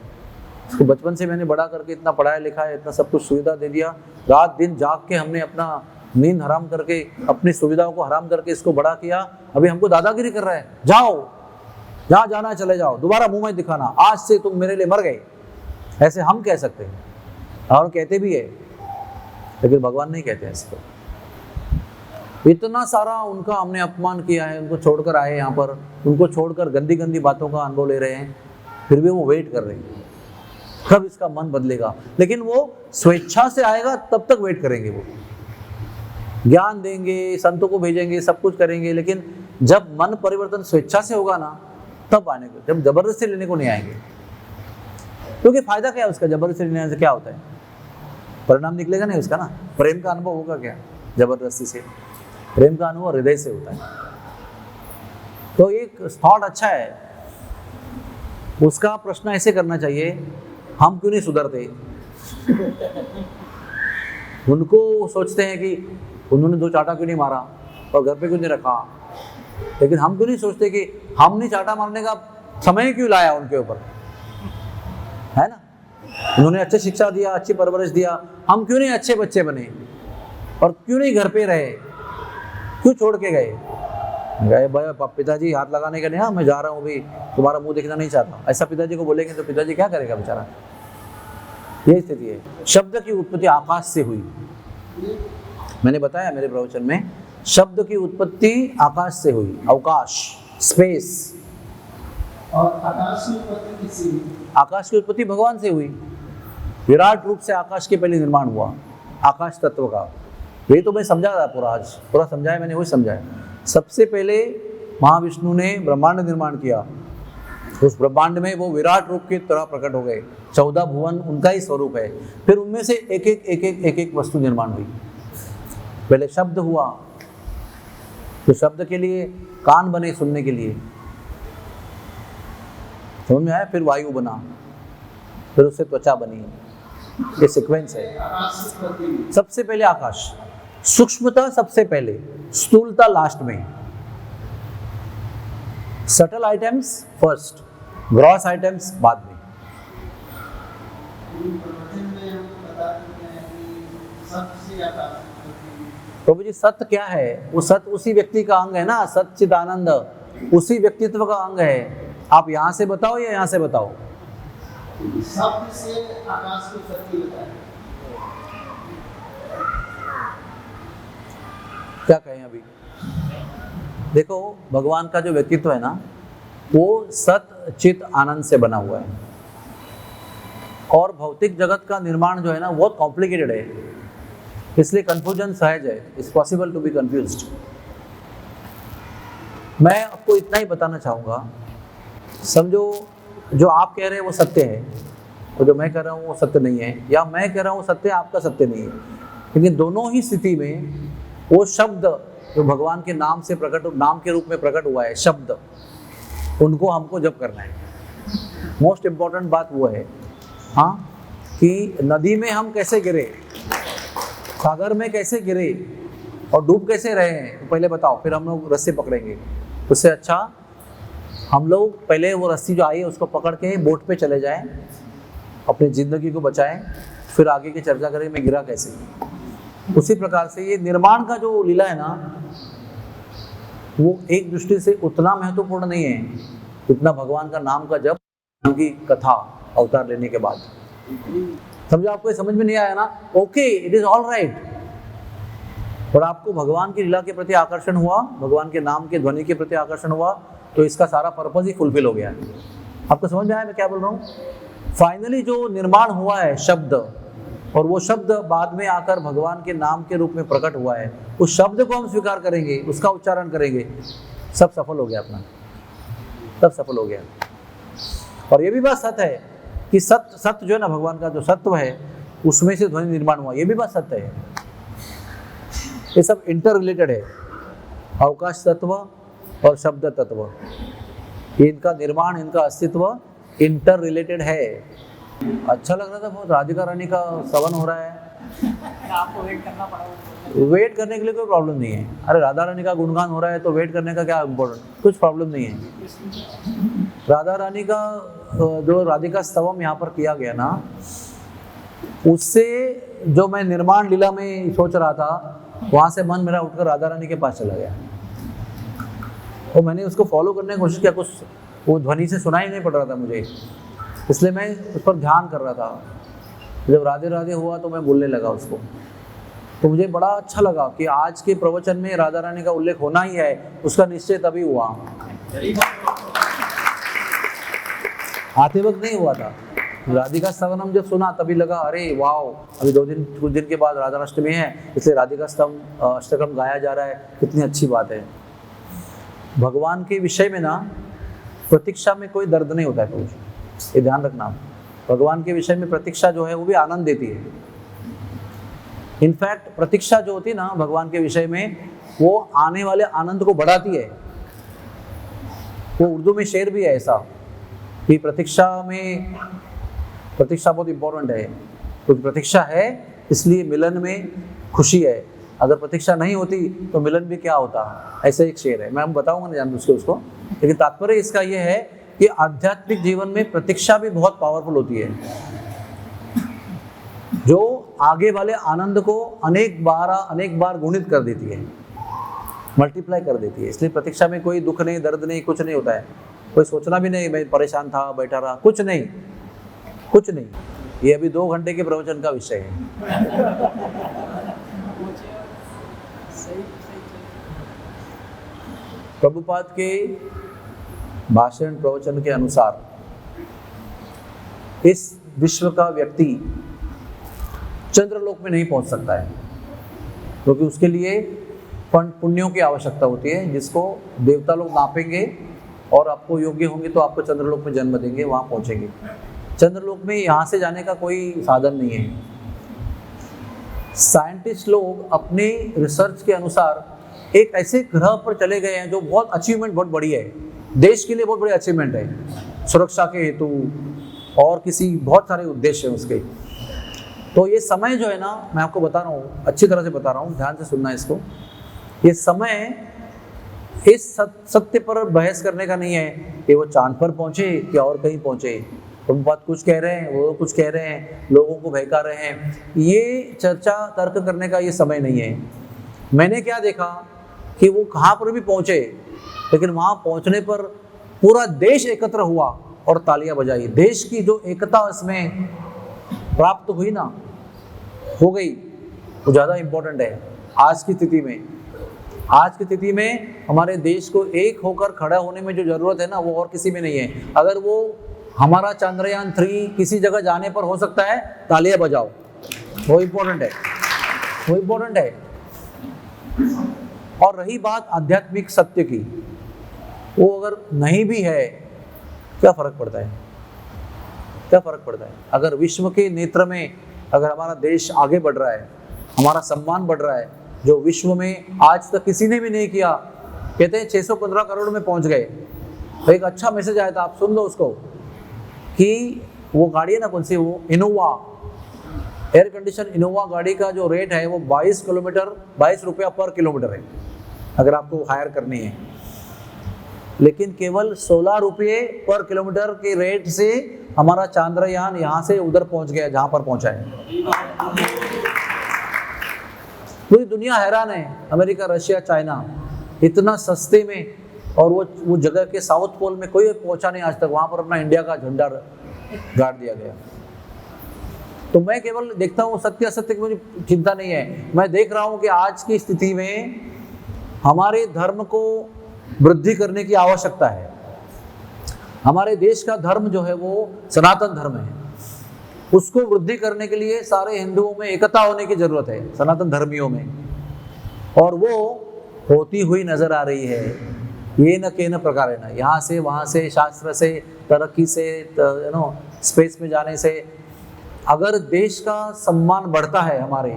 उसको बचपन से मैंने बड़ा करके इतना पढ़ाया लिखाया, इतना सब कुछ सुविधा दे दिया, रात दिन जाग के हमने अपना नींद हराम करके, अपनी सुविधाओं को हराम करके इसको बड़ा किया। अभी हमको दादागिरी कर रहा है, जाओ जहाँ जाना है चले जाओ, दोबारा मुंह में दिखाना, आज से तुम मेरे लिए मर गए। ऐसे हम कह सकते हैं, और कहते भी है, लेकिन भगवान नहीं कहते ऐसे। तो इतना सारा उनका हमने अपमान किया है, उनको छोड़कर आए यहाँ पर, उनको छोड़कर गंदी गंदी बातों का अनुभव ले रहे हैं, फिर भी वो वेट कर रहे हैं कब इसका मन बदलेगा। लेकिन वो स्वेच्छा से आएगा तब तक वेट करेंगे। वो ज्ञान देंगे, संतों को भेजेंगे, सब कुछ करेंगे, लेकिन जब मन परिवर्तन स्वेच्छा से होगा ना तब आने को, जब जबरदस्ती लेने को नहीं आएंगे। क्योंकि फायदा क्या है उसका? जबरदस्ती लेने से क्या होता है? परिणाम निकलेगा नहीं उसका ना। प्रेम का अनुभव होगा क्या जबरदस्ती से? प्रेम का अनुभव हृदय से होता है। तो एक थॉट अच्छा है, उसका प्रश्न ऐसे करना चाहिए, हम क्यों नहीं सुधरते? उनको सोचते हैं कि उन्होंने 2 चाटा क्यों नहीं मारा और घर पे क्यों नहीं रखा, लेकिन हम क्यों नहीं सोचते कि हमने चाटा मारने का समय क्यों लाया उनके ऊपर, है ना? उन्होंने अच्छी शिक्षा दिया, अच्छी परवरिश दिया, हम क्यों नहीं अच्छे बच्चे बने और क्यों नहीं घर पे रहे, क्यों छोड़ के गए? भाई पिताजी हाथ लगाने का नहीं, हाँ मैं जा रहा हूँ, अभी तुम्हारा मुंह देखना नहीं चाहता, ऐसा पिताजी को बोलेंगे तो पिताजी क्या करेगा बेचारा? यही स्थिति है। शब्द की उत्पत्ति आकाश से हुई। मैंने बताया मेरे प्रवचन में, शब्द की उत्पत्ति आकाश से हुई, अवकाश, स्पेस। और आकाश की उत्पत्ति किससे हुई? आकाश की उत्पत्ति भगवान से हुई। विराट रूप से आकाश के पहले निर्माण हुआ, आकाश तत्व का। ये तो मैं समझा था पूरा, आज पूरा समझाया मैंने, वही समझाया। सबसे पहले महाविष्णु ने ब्रह्मांड निर्माण किया, उस ब्रह्मांड में वो विराट रूप की तरह प्रकट हो गए। 14 भुवन उनका ही स्वरूप है। फिर उनमें से एक एक वस्तु निर्माण हुई। पहले शब्द हुआ, तो शब्द के लिए कान बने सुनने के लिए, समझ में आया? फिर वायु बना, फिर उससे त्वचा बनी। ये सीक्वेंस है। सबसे पहले आकाश, सूक्ष्मता सबसे पहले, स्थूलता लास्ट में। Subtle items first, gross items बाद में। प्रभु जी सत्य क्या है? वो सत्य उसी व्यक्ति का अंग है ना, सच्चिदानंद उसी व्यक्तित्व का अंग है। आप यहाँ से बताओ या यहाँ से बताओ? शब्द से आकाश को सत्य बताया। क्या कहें अभी? देखो भगवान का जो व्यक्तित्व है ना, वो सत चित आनंद से बना हुआ है। और भौतिक जगत का निर्माण जो है ना बहुत कॉम्प्लिकेटेड है। इसलिए कंफ्यूजन सहज है, it's possible to be confused. मैं आपको इतना ही बताना चाहूँगा, समझो जो आप कह रहे हैं वो सत्य है, और जो मैं कह रहा हूँ वो सत्य नहीं है, या मैं कह रहा हूँ सत्य है, आपका सत्य नहीं है। लेकिन दोनों ही स्थिति में वो शब्द जो भगवान के नाम से प्रकट, नाम के रूप में प्रकट हुआ है, शब्द, उनको हमको जप करना है। मोस्ट इम्पॉर्टेंट बात वो है, हाँ, कि नदी में हम कैसे गिरे, सागर में कैसे गिरे और डूब कैसे रहे हैं, पहले बताओ, फिर हम लोग रस्सी पकड़ेंगे। उससे अच्छा हम लोग पहले वो रस्सी जो आई है उसको पकड़ के बोट पे चले जाएं, अपनी ज़िंदगी को बचाएं, फिर आगे की चर्चा करें मैं गिरा कैसे। उसी प्रकार से ये निर्माण का जो लीला है ना, वो एक दृष्टि से उतना महत्वपूर्ण नहीं है जितना भगवान का नाम का जप, उनकी कथा अवतार लेने के बाद। समझो आपको समझ में नहीं आया ना, okay, it is all right, और आपको भगवान की लीला के प्रति आकर्षण हुआ, भगवान के नाम के ध्वनि के प्रति आकर्षण हुआ, तो इसका सारा पर्पज ही फुलफिल हो गया। आपको समझ में आया मैं क्या बोल रहा हूँ? फाइनली जो निर्माण हुआ है शब्द, और वो शब्द बाद में आकर भगवान के नाम के रूप में प्रकट हुआ है, उस शब्द को हम स्वीकार करेंगे, उसका उच्चारण करेंगे, सब सफल हो गया अपना, सब सफल हो गया। और ये भी बात सत्य है कि सत्य जो है ना, भगवान का जो सत्व है उसमें से ध्वनि निर्माण हुआ, ये भी बात सत्य है। ये सब इंटर रिलेटेड है, अवकाश तत्व और शब्द तत्व, ये इनका निर्माण, इनका अस्तित्व इंटर रिलेटेड है। अच्छा लग रहा था बहुत, राधिका रानी का सवन हो रहा है, आपको वेट करना पड़ा। वेट करने के लिए कोई प्रॉब्लम नहीं है। अरे राधा रानी का गुणगान हो रहा है तो वेट करने का क्या इम्पोर्टेंट, कुछ प्रॉब्लम नहीं है। राधा रानी का जो राधिका स्तवम यहाँ पर किया गया ना, उससे जो मैं निर्माण लीला में सोच रहा था, वहाँ से मन मेरा उठकर राधा रानी के पास चला गया, तो मैंने उसको फॉलो करने की कोशिश किया, कुछ वो ध्वनि से सुनाई नहीं पड़ रहा था मुझे, इसलिए मैं उस पर ध्यान कर रहा था। जब राधे राधे हुआ तो मैं बोलने लगा उसको, तो मुझे बड़ा अच्छा लगा कि आज के प्रवचन में राधा रानी का उल्लेख होना ही है, उसका निश्चय तभी हुआ, आते वक्त नहीं हुआ था। राधिका स्तवनम जब सुना तभी लगा, अरे वाह, अभी कुछ दिन के बाद राधाष्टमी है, इसलिए राधिका स्तव अष्टकम गाया जा रहा है, कितनी अच्छी बात है। भगवान के विषय में ना प्रतीक्षा में कोई दर्द नहीं होता है कुछ, ये ध्यान रखना। भगवान के विषय में प्रतीक्षा जो है वो भी आनंद देती है। इनफैक्ट प्रतीक्षा जो होती है ना भगवान के विषय में, वो आने वाले आनंद को बढ़ाती है। वो उर्दू में शेर भी है ऐसा कि प्रतीक्षा बहुत इंपॉर्टेंट है, क्योंकि प्रतीक्षा है इसलिए मिलन में खुशी है, अगर प्रतीक्षा नहीं होती तो मिलन भी क्या होता, ऐसा एक शेर है। मैं बताऊंगा नहीं जान उसके उसको, लेकिन तात्पर्य इसका ये है कि आध्यात्मिक जीवन में प्रतीक्षा भी बहुत पावरफुल होती है, जो आगे वाले आनंद को अनेक बार गुणित कर देती है, मल्टीप्लाई कर देती है। इसलिए प्रतीक्षा में कोई दुख नहीं, दर्द नहीं, कुछ नहीं होता है। कोई सोचना भी नहीं मैं परेशान था बैठा रहा, कुछ नहीं, कुछ नहीं। ये अभी 2 घंटे के प्रवचन का विषय है। प्रभुपाद के भाषण प्रवचन के अनुसार इस विश्व का व्यक्ति चंद्रलोक में नहीं पहुंच सकता है, क्योंकि उसके लिए पुण्यों की आवश्यकता होती है, जिसको देवता लोग नापेंगे और आपको योग्य होंगे तो आपको चंद्रलोक में जन्म देंगे, वहां पहुंचेंगे। चंद्रलोक में यहाँ से जाने का कोई साधन नहीं है। साइंटिस्ट लोग अपने रिसर्च के अनुसार एक ऐसे ग्रह पर चले गए हैं जो बहुत अचीवमेंट बहुत बड़ी है, देश के लिए बहुत बड़ी अचीवमेंट है, सुरक्षा के हेतु और किसी बहुत सारे उद्देश्य हैं उसके। तो ये समय जो है ना, मैं आपको बता रहा हूँ, अच्छी तरह से बता रहा हूँ, ध्यान से सुनना इसको। ये समय इस सत्य पर बहस करने का नहीं है कि वो चांद पर पहुंचे या और कहीं पहुंचे। तुम बात कुछ कह रहे हैं, वो कुछ कह रहे हैं, लोगों को बहका रहे हैं, ये चर्चा तर्क करने का ये समय नहीं है। मैंने क्या देखा कि वो कहाँ पर भी पहुंचे, लेकिन वहाँ पहुंचने पर पूरा देश एकत्र हुआ और तालियां बजाई। देश की जो एकता इसमें प्राप्त हुई ना, हो गई, वो ज़्यादा इम्पोर्टेंट है आज की स्थिति में। आज की स्थिति में हमारे देश को एक होकर खड़ा होने में जो ज़रूरत है ना, वो और किसी में नहीं है। अगर वो हमारा चंद्रयान 3 किसी जगह जाने पर हो सकता है, तालियां बजाओ, वो इम्पोर्टेंट है। वो इम्पोर्टेंट है। और रही बात आध्यात्मिक सत्य की, वो अगर नहीं भी है क्या फर्क पड़ता है, क्या फर्क पड़ता है? अगर विश्व के नेत्र में अगर हमारा देश आगे बढ़ रहा है, हमारा सम्मान बढ़ रहा है, जो विश्व में आज तक किसी ने भी नहीं किया, कहते हैं 615 करोड़ में पहुंच गए। तो एक अच्छा मैसेज आया था, आप सुन लो उसको, कि वो गाड़ी है ना, कौन सी, वो इनोवा, एयर कंडीशन इनोवा गाड़ी का जो रेट है वो 22 रुपया पर किलोमीटर है अगर आपको हायर करनी है, लेकिन केवल 16 रुपये पर किलोमीटर के रेट से हमारा चांद्रयान यहाँ से उधर पहुंच गया जहां पर पहुंचा है। पूरी दुनिया हैरान है, अमेरिका, रशिया, चाइना, इतना सस्ते में, और वो जगह के साउथ पोल में कोई पहुंचा नहीं आज तक, वहां पर अपना इंडिया का झंडा गाड़ दिया गया। तो मैं केवल देखता हूँ, सत्य असत्य की मुझे चिंता नहीं है, मैं देख रहा हूँ कि आज की स्थिति में हमारे धर्म को वृद्धि करने की आवश्यकता है। हमारे देश का धर्म जो है वो सनातन धर्म है, उसको वृद्धि करने के लिए सारे हिंदुओं में एकता होने की जरूरत है, सनातन धर्मियों में, और वो होती हुई नजर आ रही है। ये न के न प्रकार है ना, यहाँ से वहाँ से, शास्त्र से, तरक्की से, स्पेस में जाने से, अगर देश का सम्मान बढ़ता है हमारे,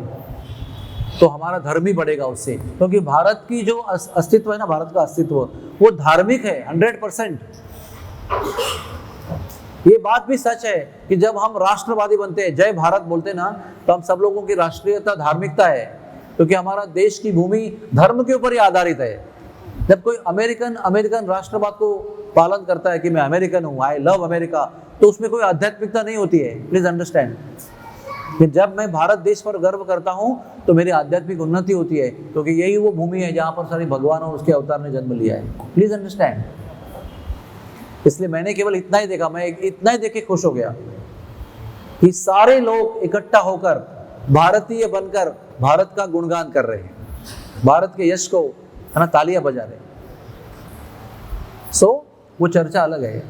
तो हमारा धर्म ही बढ़ेगा उससे, क्योंकि भारत की जो अस्तित्व है ना, भारत का अस्तित्व वो धार्मिक है 100%। ये बात भी सच है कि जब हम राष्ट्रवादी बनते हैं, जय भारत बोलते हैं ना, तो हम सब लोगों की राष्ट्रीयता धार्मिकता है, क्योंकि हमारा देश की भूमि धर्म के ऊपर ही आधारित है। जब कोई अमेरिकन राष्ट्रवाद को पालन करता है कि मैं अमेरिकन हूँ, आई लव अमेरिका, तो उसमें कोई आध्यात्मिकता नहीं होती है। प्लीज अंडरस्टैंड कि जब मैं भारत देश पर गर्व करता हूँ तो मेरी आध्यात्मिक उन्नति होती है, क्योंकि यही वो भूमि है जहाँ पर सारे भगवान और उसके अवतार ने जन्म लिया है। Please understand. इसलिए मैंने केवल इतना ही देखा, मैं इतना ही देख के खुश हो गया कि सारे लोग इकट्ठा होकर भारतीय बनकर भारत का गुणगान कर रहे हैं, भारत के यश को है ना तालियां बजा रहे हैं। वो चर्चा अलग है,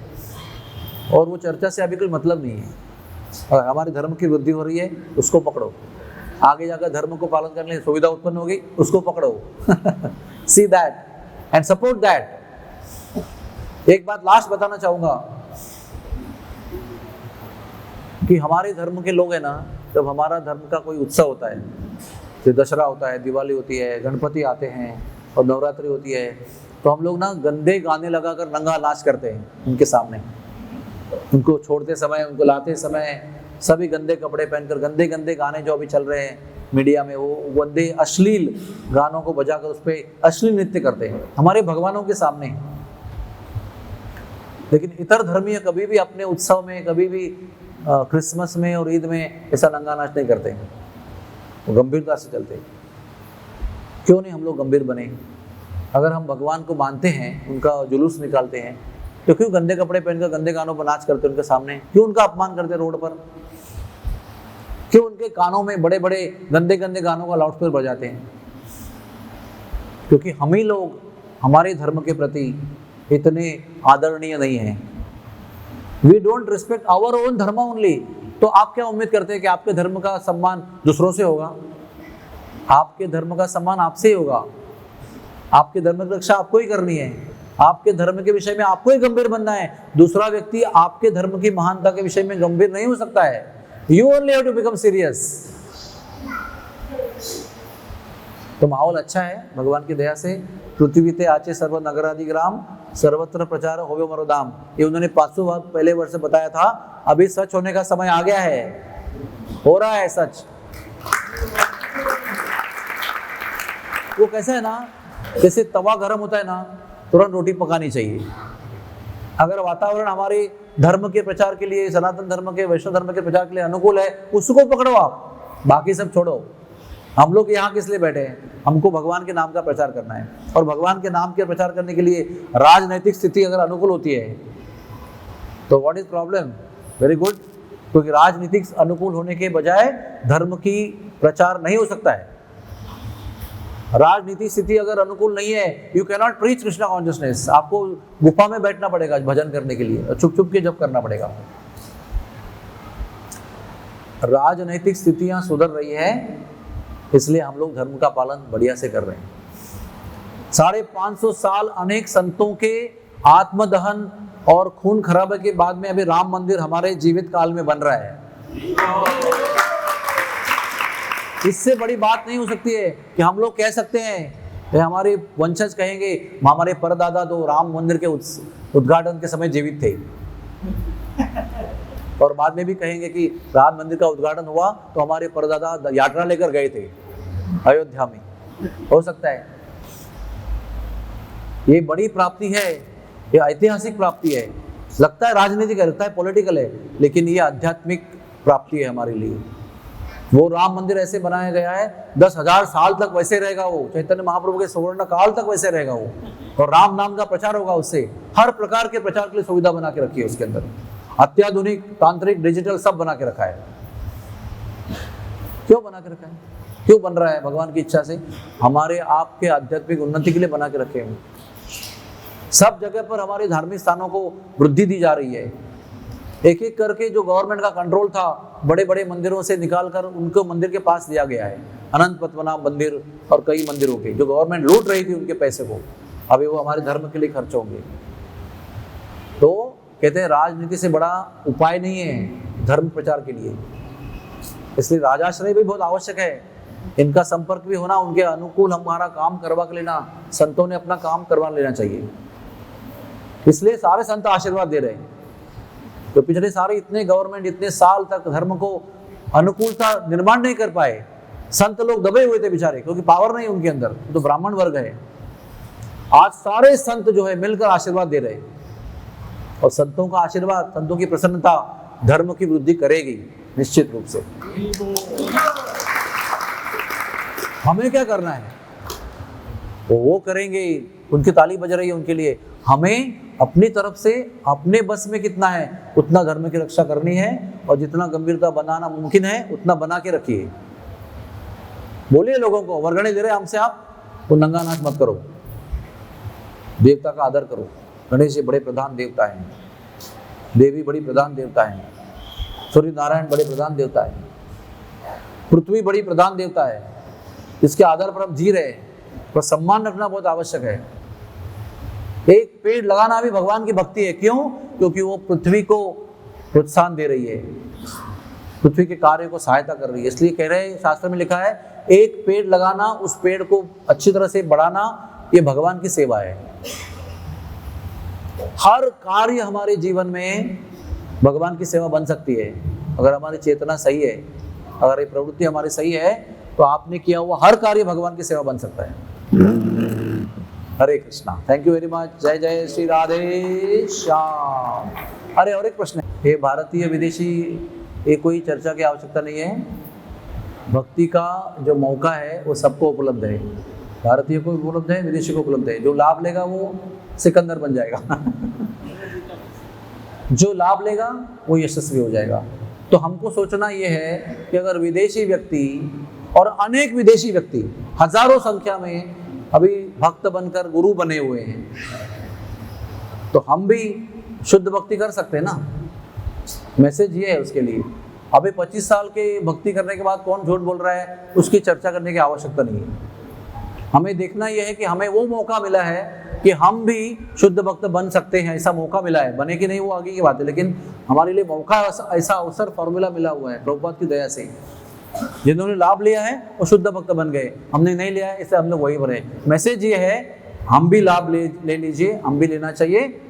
और वो चर्चा से अभी कोई मतलब नहीं है। अगर हमारे धर्म की वृद्धि हो रही है उसको पकड़ो, आगे जाकर धर्म को पालन करने की सुविधा उत्पन्न होगी उसको पकड़ो। See that and support that. एक बात लास्ट बताना चाहूंगा कि हमारे धर्म के लोग हैं ना, जब हमारा धर्म का कोई उत्सव होता है, जैसे दशहरा होता है, दिवाली होती है, गणपति आते हैं और नवरात्रि होती है, तो हम लोग ना गंदे गाने लगाकर नंगा नाच करते हैं उनके सामने। उनको छोड़ते समय, उनको लाते समय सभी गंदे कपड़े पहनकर, गंदे गंदे गाने जो अभी चल रहे हैं मीडिया में, वो गंदे अश्लील गानों को बजाकर उस पर अश्लील नृत्य करते हैं हमारे भगवानों के सामने। लेकिन इतर धर्मीय कभी भी अपने उत्सव में, कभी भी क्रिसमस में और ईद में ऐसा नंगा नाच नहीं करते हैं, वो गंभीरता से चलते हैं। क्यों नहीं हम लोग गंभीर बने? अगर हम भगवान को मानते हैं, उनका जुलूस निकालते हैं, तो क्यों गंदे कपड़े पहनकर गंदे गानों पर नाच करते उनके सामने? क्यों उनका अपमान करते रोड पर? क्यों उनके कानों में बड़े बड़े गंदे गंदे गानों का लाउडस्पीकर बजाते हैं? क्योंकि हम ही लोग हमारे धर्म के प्रति इतने आदरणीय नहीं हैं। We don't respect our own dharma only. तो आप क्या उम्मीद करते हैं कि आपके धर्म का सम्मान दूसरों से होगा? आपके धर्म का सम्मान आपसे ही होगा। आपके धर्म की रक्षा आपको ही करनी है, आपके धर्म के विषय में आपको ही गंभीर बनना है। दूसरा व्यक्ति आपके धर्म की महानता के विषय में गंभीर नहीं हो सकता है। You only have to become serious. तो माहौल अच्छा है भगवान की दया से। पृथ्वी ते आचे सर्व नगरादि ग्राम, सर्वत्र प्रचार होवे मरो धाम। ये उन्होंने 500 बार पहले वर्ष बताया था। अभी सच होने का समय आ गया है, हो रहा है सच। वो कैसा है ना, जैसे तवा गर्म होता है ना, तुरंत रोटी पकानी चाहिए। अगर वातावरण हमारे धर्म के प्रचार के लिए, सनातन धर्म के, वैष्णव धर्म के प्रचार के लिए अनुकूल है, उसको पकड़ो आप, बाकी सब छोड़ो। हम लोग यहाँ किस लिए बैठे हैं? हमको भगवान के नाम का प्रचार करना है, और भगवान के नाम के प्रचार करने के लिए राजनैतिक स्थिति अगर अनुकूल होती है तो what is problem? Very good, क्योंकि राजनीतिक अनुकूल होने के बजाय धर्म की प्रचार नहीं हो सकता है। राजनीतिक स्थिति अगर अनुकूल नहीं है, you can not preach Krishna consciousness. आपको गुफा में बैठना पड़ेगा भजन करने के लिए, चुप चुप के जप करना पड़ेगा। राजनैतिक स्थितियां सुधर रही है इसलिए हम लोग धर्म का पालन बढ़िया से कर रहे हैं। 550 साल अनेक संतों के आत्मदहन और खून खराबे के बाद में अभी राम मंदिर हमारे जीवित काल में बन रहा है। इससे बड़ी बात नहीं हो सकती है कि हम लोग कह सकते हैं, हमारे वंशज कहेंगे हमारे परदादा तो राम मंदिर के उद्घाटन के समय जीवित थे, और बाद में भी कहेंगे कि राम मंदिर का उद्घाटन हुआ तो हमारे परदादा यात्रा लेकर गए थे अयोध्या में। हो सकता है। ये बड़ी प्राप्ति है, ये ऐतिहासिक प्राप्ति है। लगता है राजनीतिक है, लगता है पॉलिटिकल है, लेकिन ये आध्यात्मिक प्राप्ति है हमारे लिए। वो राम मंदिर ऐसे बनाया गया है, 10,000 साल तक वैसे रहेगा वो। चैतन्य महाप्रभु के सुवर्ण काल तक वैसे रहेगा वो, और राम नाम का प्रचार होगा उससे। हर प्रकार के प्रचार के लिए सुविधा बना के रखी है उसके अंदर, अत्याधुनिक, तांत्रिक, डिजिटल सब बना के रखा है। क्यों बना के रखा है? क्यों बन रहा है? भगवान की इच्छा से, हमारे आपके आध्यात्मिक उन्नति के लिए बना के रखे हैं। सब जगह पर हमारे धार्मिक स्थानों को वृद्धि दी जा रही है। एक एक करके जो गवर्नमेंट का कंट्रोल था, बड़े बड़े मंदिरों से निकालकर उनको मंदिर के पास दिया गया है। अनंत पद्मनाभ मंदिर और कई मंदिरों के जो गवर्नमेंट लूट रही थी उनके पैसे को, अभी वो हमारे धर्म के लिए खर्च होंगे। तो कहते हैं राजनीति से बड़ा उपाय नहीं है धर्म प्रचार के लिए, इसलिए राजाश्रय भी बहुत आवश्यक है। इनका संपर्क भी होना, उनके अनुकूल हमारा काम करवा के लेना, संतों ने अपना काम करवा लेना चाहिए। इसलिए सारे संत आशीर्वाद दे रहे हैं। तो पिछले सारे इतने गवर्नमेंट इतने साल तक धर्म को अनुकूलता निर्माण नहीं कर पाए। संत लोग दबे हुए थे बेचारे, क्योंकि पावर नहीं उनके अंदर, तो ब्राह्मण वर्ग है। आज सारे संत जो है मिलकर आशीर्वाद दे रहे हैं, और संतों का आशीर्वाद, संतों की प्रसन्नता धर्म की वृद्धि करेगी निश्चित रूप से। हमें क्या करना है वो करेंगे, उनकी ताली बज रही है उनके लिए। हमें अपनी तरफ से अपने बस में कितना है उतना धर्म की रक्षा करनी है, और जितना गंभीरता बनाना मुमकिन है उतना बना के रखिए। बोलिए लोगों को, वर्गणी दे रहे हमसे आप, वो नंगा नाच मत करो, देवता का आदर करो। गणेश जी बड़े प्रधान देवता हैं, देवी बड़ी प्रधान देवता है, सूर्य नारायण बड़े प्रधान देवता है, पृथ्वी बड़ी प्रधान देवता है। इसके आधार पर हम जी रहे हैं, पर सम्मान रखना बहुत आवश्यक है। एक पेड़ लगाना भी भगवान की भक्ति है। क्यों? क्योंकि वो पृथ्वी को प्रोत्साहन दे रही है, पृथ्वी के कार्य को सहायता कर रही है। इसलिए कह रहे हैं, शास्त्र में लिखा है, एक पेड़ लगाना, उस पेड़ को अच्छी तरह से बढ़ाना, ये भगवान की सेवा है। हर कार्य हमारे जीवन में भगवान की सेवा बन सकती है, अगर हमारी चेतना सही है, अगर ये प्रवृत्ति हमारी सही है, तो आपने किया हुआ हर कार्य भगवान की सेवा बन सकता है। हरे Krishna. Thank you very much. जय जय श्री राधे श्याम। अरे और एक प्रश्न है, ये भारतीय विदेशी, ये कोई चर्चा की आवश्यकता नहीं है। भक्ति का जो मौका है वो सबको उपलब्ध है, भारतीय को उपलब्ध है, विदेशी को उपलब्ध है। जो लाभ लेगा वो सिकंदर बन जाएगा जो लाभ लेगा वो यशस्वी हो जाएगा। तो हमको सोचना ये है कि अगर विदेशी व्यक्ति और अनेक विदेशी व्यक्ति हजारों संख्या में अभी भक्त बनकर गुरु बने हुए हैं, तो हम भी शुद्ध भक्ति कर सकते हैं ना। मैसेज ये है उसके लिए। अभी 25 साल के भक्ति करने के बाद कौन झूठ बोल रहा है उसकी चर्चा करने की आवश्यकता नहीं है। हमें देखना यह है कि हमें वो मौका मिला है कि हम भी शुद्ध भक्त बन सकते हैं। ऐसा मौका मिला है, बने कि नहीं वो आगे की बात है, लेकिन हमारे लिए मौका, ऐसा अवसर, फॉर्मूला मिला हुआ है प्रभुपाद की दया से। जिन्होंने लाभ लिया है वो शुद्ध भक्त बन गए, हमने नहीं लिया है इसलिए हम लोग वही बने। मैसेज ये है, हम भी लाभ ले लीजिए, हम भी लेना चाहिए,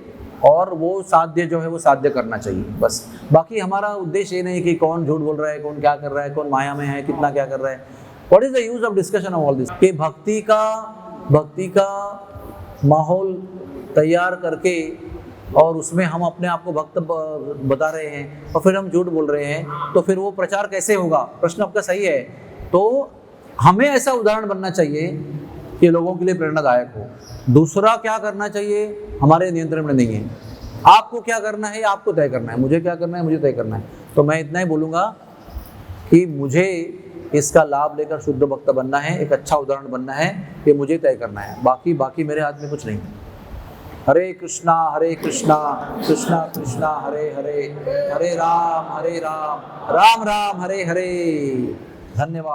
और वो साध्य जो है वो साध्य करना चाहिए बस। बाकी हमारा उद्देश्य ये नहीं कि कौन झूठ बोल रहा है, कौन क्या कर रहा है, कौन माया में है, कितना क्या कर रहा है। What is the use of discussion of all this? कि भक्ति का माहौल तैयार करके और उसमें हम अपने आप को भक्त बता रहे हैं और फिर हम झूठ बोल रहे हैं, तो फिर वो प्रचार कैसे होगा? प्रश्न आपका सही है। तो हमें ऐसा उदाहरण बनना चाहिए कि लोगों के लिए प्रेरणादायक हो। दूसरा क्या करना चाहिए हमारे नियंत्रण में नहीं है। आपको क्या करना है आपको तय करना है, मुझे क्या करना है मुझे तय करना है। तो मैं इतना ही बोलूँगा कि मुझे इसका लाभ लेकर शुद्ध भक्त बनना है, एक अच्छा उदाहरण बनना है, ये मुझे तय करना है। बाकी मेरे हाथ में कुछ नहीं है। हरे कृष्णा कृष्णा कृष्णा हरे हरे, हरे राम राम राम हरे हरे। धन्यवाद।